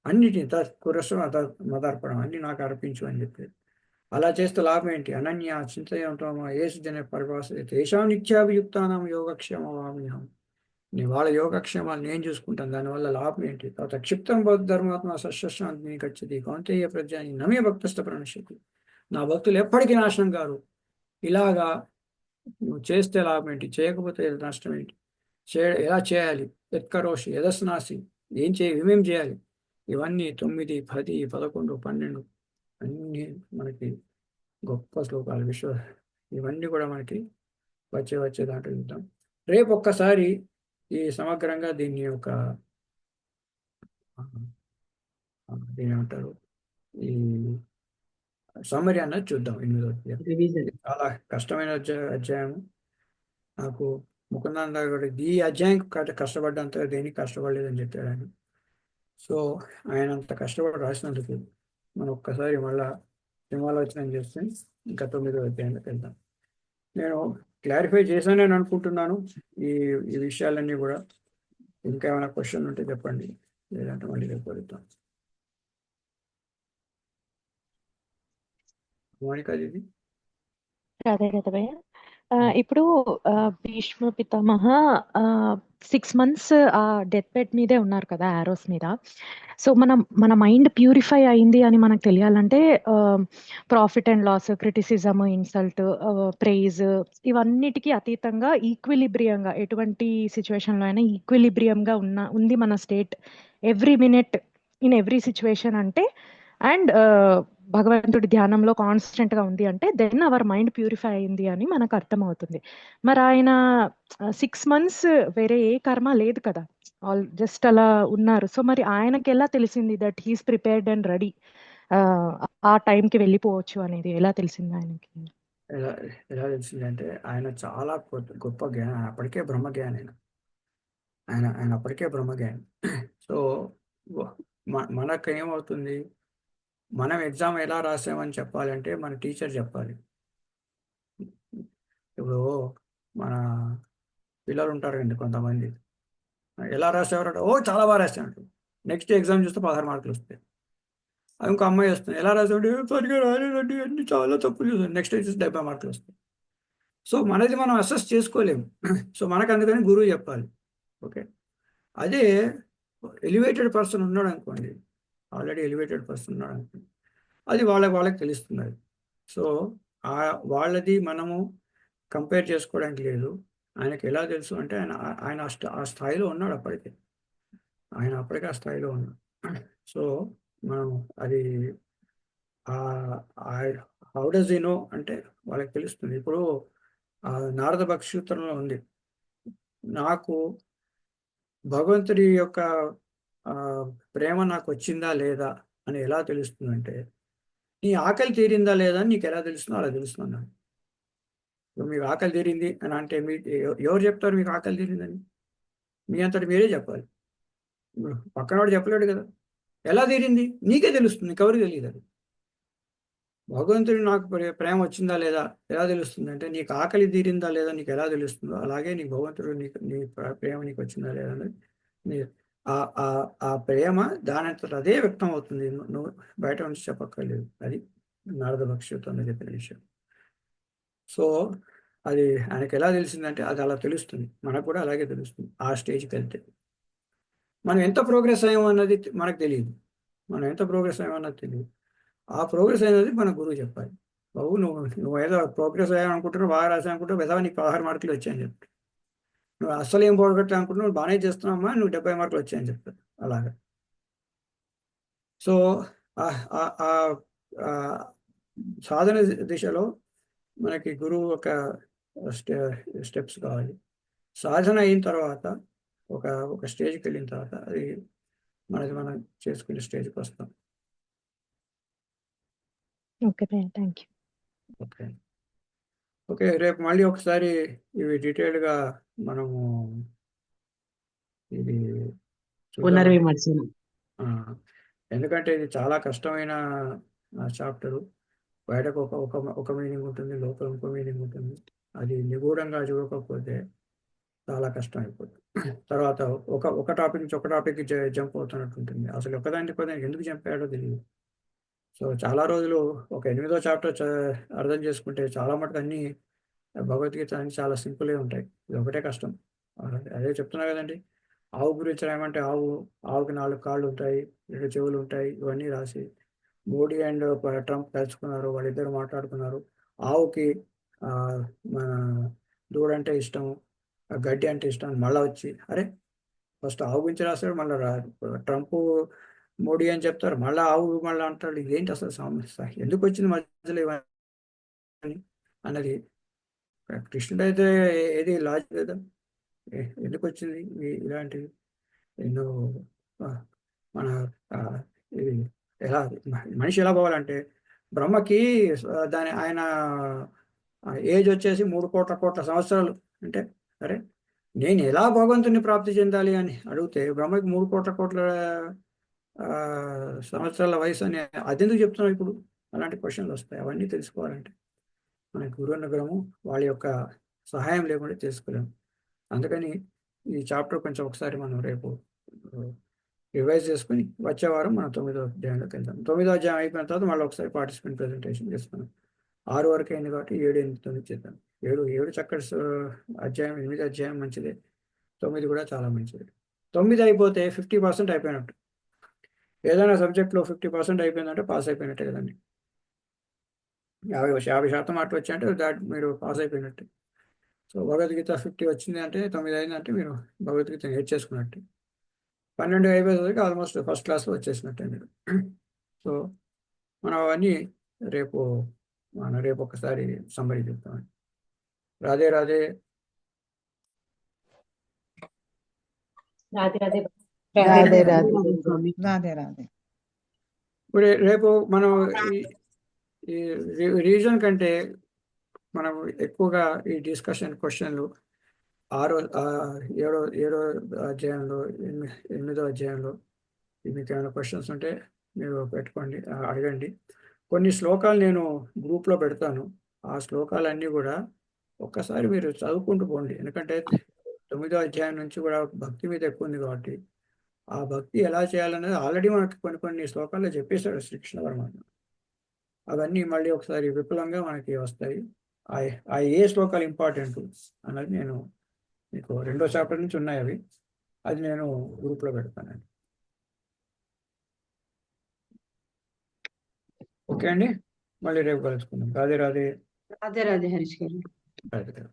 అన్నిటిని తత్కురస్వ మదర్పణం, అన్ని నాకు అర్పించు అని చెప్పేది. అలా చేస్తే లాభం ఏంటి? అనన్య చింతయంతమా ఏసు జన పరిభాష తేషాం నిత్యాభియుక్తానం యోగక్షేమవామ్యహం. వాళ్ళ యోగక్షేమాలు నేను చూసుకుంటాను, దానివల్ల లాభం ఏంటి? తర్వాత క్షిప్తం ధర్మాత్మ సశ్శాంతిని గచ్చతి కౌంతేయ ప్రజ్ఞాని నమే భక్తస్థ ప్రణశ్యతి. నా భక్తులు ఎప్పటికీ నాశనం కారు. ఇలాగా నువ్వు చేస్తే లాభం ఏంటి? చేయకపోతే నష్టం ఏంటి? ఎలా చేయాలి? యత్కరోషి యదస్నాసి, ఏమేం చేయాలి? ఇవన్నీ 9, 10, 11, 12 అన్నీ మనకి గొప్ప శ్లోకాలు. ఇవన్నీ కూడా మనకి వచ్చే దాంట్లో చూద్దాం. రేపు ఒక్కసారి ఈ సమగ్రంగా దీన్ని దీని ఏమంటారు, ఈ సమ్మరీ అన్నది చూద్దాం. 8వ అధ్యాయం చాలా కష్టమైన అధ్యాయం. నాకు ముకుందానంద గారు ఈ అధ్యాయం కష్టపడ్డంత దేనికి కష్టపడలేదని చెప్పాడు ఆయన. సో ఆయన అంత కష్టపడి రాసినందుకు మనం ఒక్కసారి మళ్ళా సింహాలోచన చేస్తే ఇంకా 9వ అధ్యాయంలోకి వెళ్దాం. నేను క్లారిఫై చేశానని అనుకుంటున్నాను ఈ ఈ విషయాలన్నీ కూడా. ఇంకా ఏమైనా క్వశ్చన్ ఉంటే చెప్పండి, లేదంటే మళ్ళీ రేపు వెళ్తాం. మౌనికా దీది. అదే కదా భయ్య. ఇప్పుడు భీష్మ పితామహ 6 months ఆ డెత్ బెడ్ మీదే ఉన్నారు కదా, ఆరోస్ మీద. సో మన మైండ్ ప్యూరిఫై అయింది అని మనకు తెలియాలంటే profit and loss, criticism, insult, praise, ఇవన్నిటికీ అతీతంగా ఈక్విలిబ్రియంగా, ఎటువంటి సిచ్యువేషన్లో అయినా ఈక్విలిబ్రియంగా ఉంది మన state every minute in every situation అంటే, అండ్ భగవంతుడి ధ్యానంలో కాన్స్టెంట్ గా ఉంది అంటే, దెన్ అవర్ మైండ్ ప్యూరిఫై అయింది అని మనకు అర్థమవుతుంది. మరి ఆయన 6 months వేరే ఏ కర్మ లేదు కదా, జస్ట్ అలా ఉన్నారు. సో మరి ఆయనకి ఎలా తెలిసింది that he's prepared and ready, ఆ టైంకి వెళ్ళిపోవచ్చు అనేది ఎలా తెలిసింది ఆయనకి? ఎలా ఎలా తెలిసిందంటే ఆయన చాలా గొప్ప జ్ఞానం, అప్పటికే బ్రహ్మజ్ఞాని ఆయన అప్పటికే బ్రహ్మజ్ఞాని. సో మనకు ఏమవుతుంది, మనం ఎగ్జామ్ ఎలా రాసామని చెప్పాలంటే మన టీచర్ చెప్పాలి. ఇప్పుడు మన పిల్లలు ఉంటారండి కొంతమంది, ఎలా రాసేవారు, ఓ చాలా బాగా రాశాడు. నెక్స్ట్ ఎగ్జామ్ చూస్తే 16 మార్కులు వస్తాయి. అది ఇంకో అమ్మాయి వస్తుంది, ఎలా రాసాడు, సరిగ్గా రాలేదండి, అన్ని చాలా తప్పులు చూసాను. నెక్స్ట్ వచ్చేసి 70 మార్కులు వస్తాయి. సో మనది మనం అసెస్ చేసుకోలేము. సో మనకు అందుకని గురువు చెప్పాలి. ఓకే, అదే ఎలివేటెడ్ పర్సన్ ఉన్నాడు అనుకోండి, ఆల్రెడీ ఎలివేటెడ్ పర్సన్ ఉన్నాడు అనుకోండి, అది వాళ్ళకి తెలుస్తుంది. సో వాళ్ళది మనము కంపేర్ చేసుకోవడానికి లేదు. ఆయనకి ఎలా తెలుసు అంటే ఆయన ఆ స్థాయిలో ఉన్నాడు అప్పటికే, అప్పటికే ఆ స్థాయిలో ఉన్నాడు. సో మనం అది హౌ డస్ యు నో అంటే వాళ్ళకి తెలుస్తుంది. ఇప్పుడు నారద భక్తి సూత్రంలో ఉంది, నాకు భగవంతుడి యొక్క ప్రేమ నాకు వచ్చిందా లేదా అని ఎలా తెలుస్తుందంటే, నీ ఆకలి తీరిందా లేదా అని నీకు ఎలా తెలుస్తుందో అలా తెలుస్తున్నాను. మీకు ఆకలి తీరింది అని అంటే ఎవరు చెప్తారు మీకు ఆకలి తీరిందని? మీ అంతటి మీరే చెప్పాలి. పక్కనవాడు చెప్పలేడు కదా. ఎలా తీరింది నీకే తెలుస్తుంది, నీకెవరికి తెలియదు. అది భగవంతుడి నాకు ప్రేమ వచ్చిందా లేదా ఎలా తెలుస్తుంది అంటే, నీకు ఆకలి తీరిందా లేదా నీకు ఎలా తెలుస్తుందో అలాగే నీ భగవంతుడు నీ ప్రేమ నీకు వచ్చిందా లేదా అనేది ఆ ప్రేమ దానంతట అదే వ్యక్తం అవుతుంది, నువ్వు బయట నుంచి చెప్పక్కర్లేదు. అది నారద భక్ష్యంతో చెప్పిన విషయం. సో అది ఆయనకు ఎలా తెలిసిందంటే అది అలా తెలుస్తుంది, మనకు కూడా అలాగే తెలుస్తుంది. ఆ స్టేజ్కి వెళ్తే మనం ఎంత ప్రోగ్రెస్ అయ్యామో అన్నది మనకు తెలియదు. ఆ ప్రోగ్రెస్ అయినది మన గురువు చెప్పాలి. బాబు నువ్వు ఏదో ప్రోగ్రెస్ అయ్యావనుకుంటున్నావు, బాగా రాసానుకుంటావు, విధవ నీకు 16 మార్కులు వచ్చాయని చెప్తాడు. నువ్వు అస్సలు ఏం పోగొట్టా అనుకుంటున్నావు, నువ్వు బాగానే చేస్తున్నావమ్మా, నువ్వు 70 మార్కులు వచ్చాయని చెప్తాడు. అలాగా. సో సాధన దిశలో మనకి గురువు ఒక స్టెప్స్ కావాలి. సాధన అయిన తర్వాత ఒక స్టేజ్కి వెళ్ళిన తర్వాత అది మనం చేసుకునే స్టేజ్కి వస్తాం. Okay, thank you. ఓకే, రేపు మళ్ళీ ఒకసారి ఇవి డీటెయిల్డ్గా మనము ఇది పునర్విమర్శన. ఎందుకంటే ఇది చాలా కష్టమైన చాప్టరు. బయటకు ఒక మీనింగ్ ఉంటుంది, లోపల ఇంకో మీనింగ్ ఉంటుంది. అది నిగూఢంగా చూడకపోతే చాలా కష్టం అయిపోతుంది. తర్వాత ఒక టాపిక్ నుంచి ఒక టాపిక్కి జంప్ అవుతున్నట్టు ఉంటుంది. అసలు ఒకదానికి ఎందుకు జంప్ అయ్యాడో తెలియదు. సో చాలా రోజులు ఒక 8వ చాప్టర్ అర్థం చేసుకుంటే చాలా మటుకు అన్ని భగవద్గీత అన్ని చాలా సింపుల్గా ఉంటాయి. ఇది ఒకటే కష్టం. అదే చెప్తున్నా కదండి, ఆవు గురించి ఏమంటే ఆవుకి 4 కాళ్ళు ఉంటాయి, 2 చెవులు ఉంటాయి, ఇవన్నీ రాసి మోడీ అండ్ ట్రంప్ కలుసుకున్నారు, వాళ్ళిద్దరు మాట్లాడుకున్నారు. ఆవుకి మన దూడంటే ఇష్టం, గడ్డి అంటే ఇష్టం. మళ్ళీ వచ్చి అరే ఫస్ట్ ఆవు గురించి రాస్తాడు, మళ్ళీ ట్రంప్ మోడీ అని చెప్తారు, మళ్ళీ ఆవు మళ్ళీ అంటాడు. ఇదేంటి అసలు సమస్య, ఎందుకు వచ్చింది మధ్యలో ఇవన్నీ అన్నది. కృష్ణుడు అయితే ఏది లాజిక్ కదా, ఎందుకు వచ్చింది ఇలాంటివి ఎన్నో. మన ఇది ఎలా మనిషి ఎలా పోవాలంటే, బ్రహ్మకి ఆయన ఏజ్ వచ్చేసి 3 కోట్ల సంవత్సరాలు అంటే, అరే నేను ఎలా భగవంతుని ప్రాప్తి చెందాలి అని అడిగితే బ్రహ్మకి 3 కోట్ల సంవత్సరాల వయసు అని అదెందుకు చెప్తున్నాం ఇప్పుడు? అలాంటి క్వశ్చన్లు వస్తాయి. అవన్నీ తెలుసుకోవాలంటే మన గురువు అనుగ్రహము వాళ్ళ యొక్క సహాయం లేకుండా తెలుసుకోలేము. అందుకని ఈ చాప్టర్ కొంచెం ఒకసారి మనం రేపు రివైజ్ చేసుకుని వచ్చే వారం మనం 9వ అధ్యాయంలోకి వెళ్తాం. 9వ అధ్యాయం అయిపోయిన తర్వాత మళ్ళీ ఒకసారి పార్టిసిపెంట్ ప్రెజెంటేషన్ చేసుకున్నాం. 6 వరకు అయింది కాబట్టి 7, 8, 9 చేద్దాం. 7 చక్కటి అధ్యాయం, 8 అధ్యాయం మంచిదే, 9 కూడా చాలా మంచిది. 9 అయిపోతే 50% అయిపోయినట్టు. ఏదైనా సబ్జెక్ట్లో 50% అయిపోయిందంటే పాస్ అయిపోయినట్టే కదండి. 50% అటు వచ్చాయంటే దాట్ మీరు పాస్ అయిపోయినట్టే. సో భగవద్గీత 50 వచ్చింది అంటే 9 అయిందంటే మీరు భగవద్గీత నేర్చేసుకున్నట్టు. 12 అయిపోయేసరికి ఆల్మోస్ట్ ఫస్ట్ క్లాస్లో వచ్చేసినట్టే మీరు. సో మనం అవన్నీ రేపు ఒకసారి సమ్మరీ చెప్తామండి. రాధే రాధే. రాధే రాధే. రాధే రాధే రాధే రాధే. స్వామి. రాధే రాధే. ఇప్పుడు రేపు మనం ఈ రీజన్ కంటే మనం ఎక్కువగా ఈ డిస్కషన్ క్వశ్చన్లు 7వ అధ్యాయంలో 8వ అధ్యాయంలో మీకు ఏమైనా క్వశ్చన్స్ ఉంటే మీరు పెట్టుకోండి, అడగండి. కొన్ని శ్లోకాలు నేను గ్రూప్లో పెడతాను. ఆ శ్లోకాలన్నీ కూడా ఒక్కసారి మీరు చదువుకుంటూ పోండి. ఎందుకంటే 9వ అధ్యాయం నుంచి కూడా భక్తి మీద ఎక్కువ ఉంది కాబట్టి ఆ భక్తి ఎలా చేయాలనేది ఆల్రెడీ మనకి కొన్ని శ్లోకాల్లో చెప్పేశాడు శ్రీకృష్ణ పరమాత్మ. అవన్నీ మళ్ళీ ఒకసారి విపులంగా మనకి వస్తాయి. ఆ ఏ శ్లోకాలు ఇంపార్టెంట్ అన్నది నేను మీకు 2వ చాప్టర్ నుంచి ఉన్నాయి అవి, అది నేను గ్రూప్లో పెడతానండి. ఓకే అండి, మళ్ళీ రేపు కలుసుకుందాం. రాధే రాధే. రాధే రాధే హరీష్ గారు. రాధే రాధే.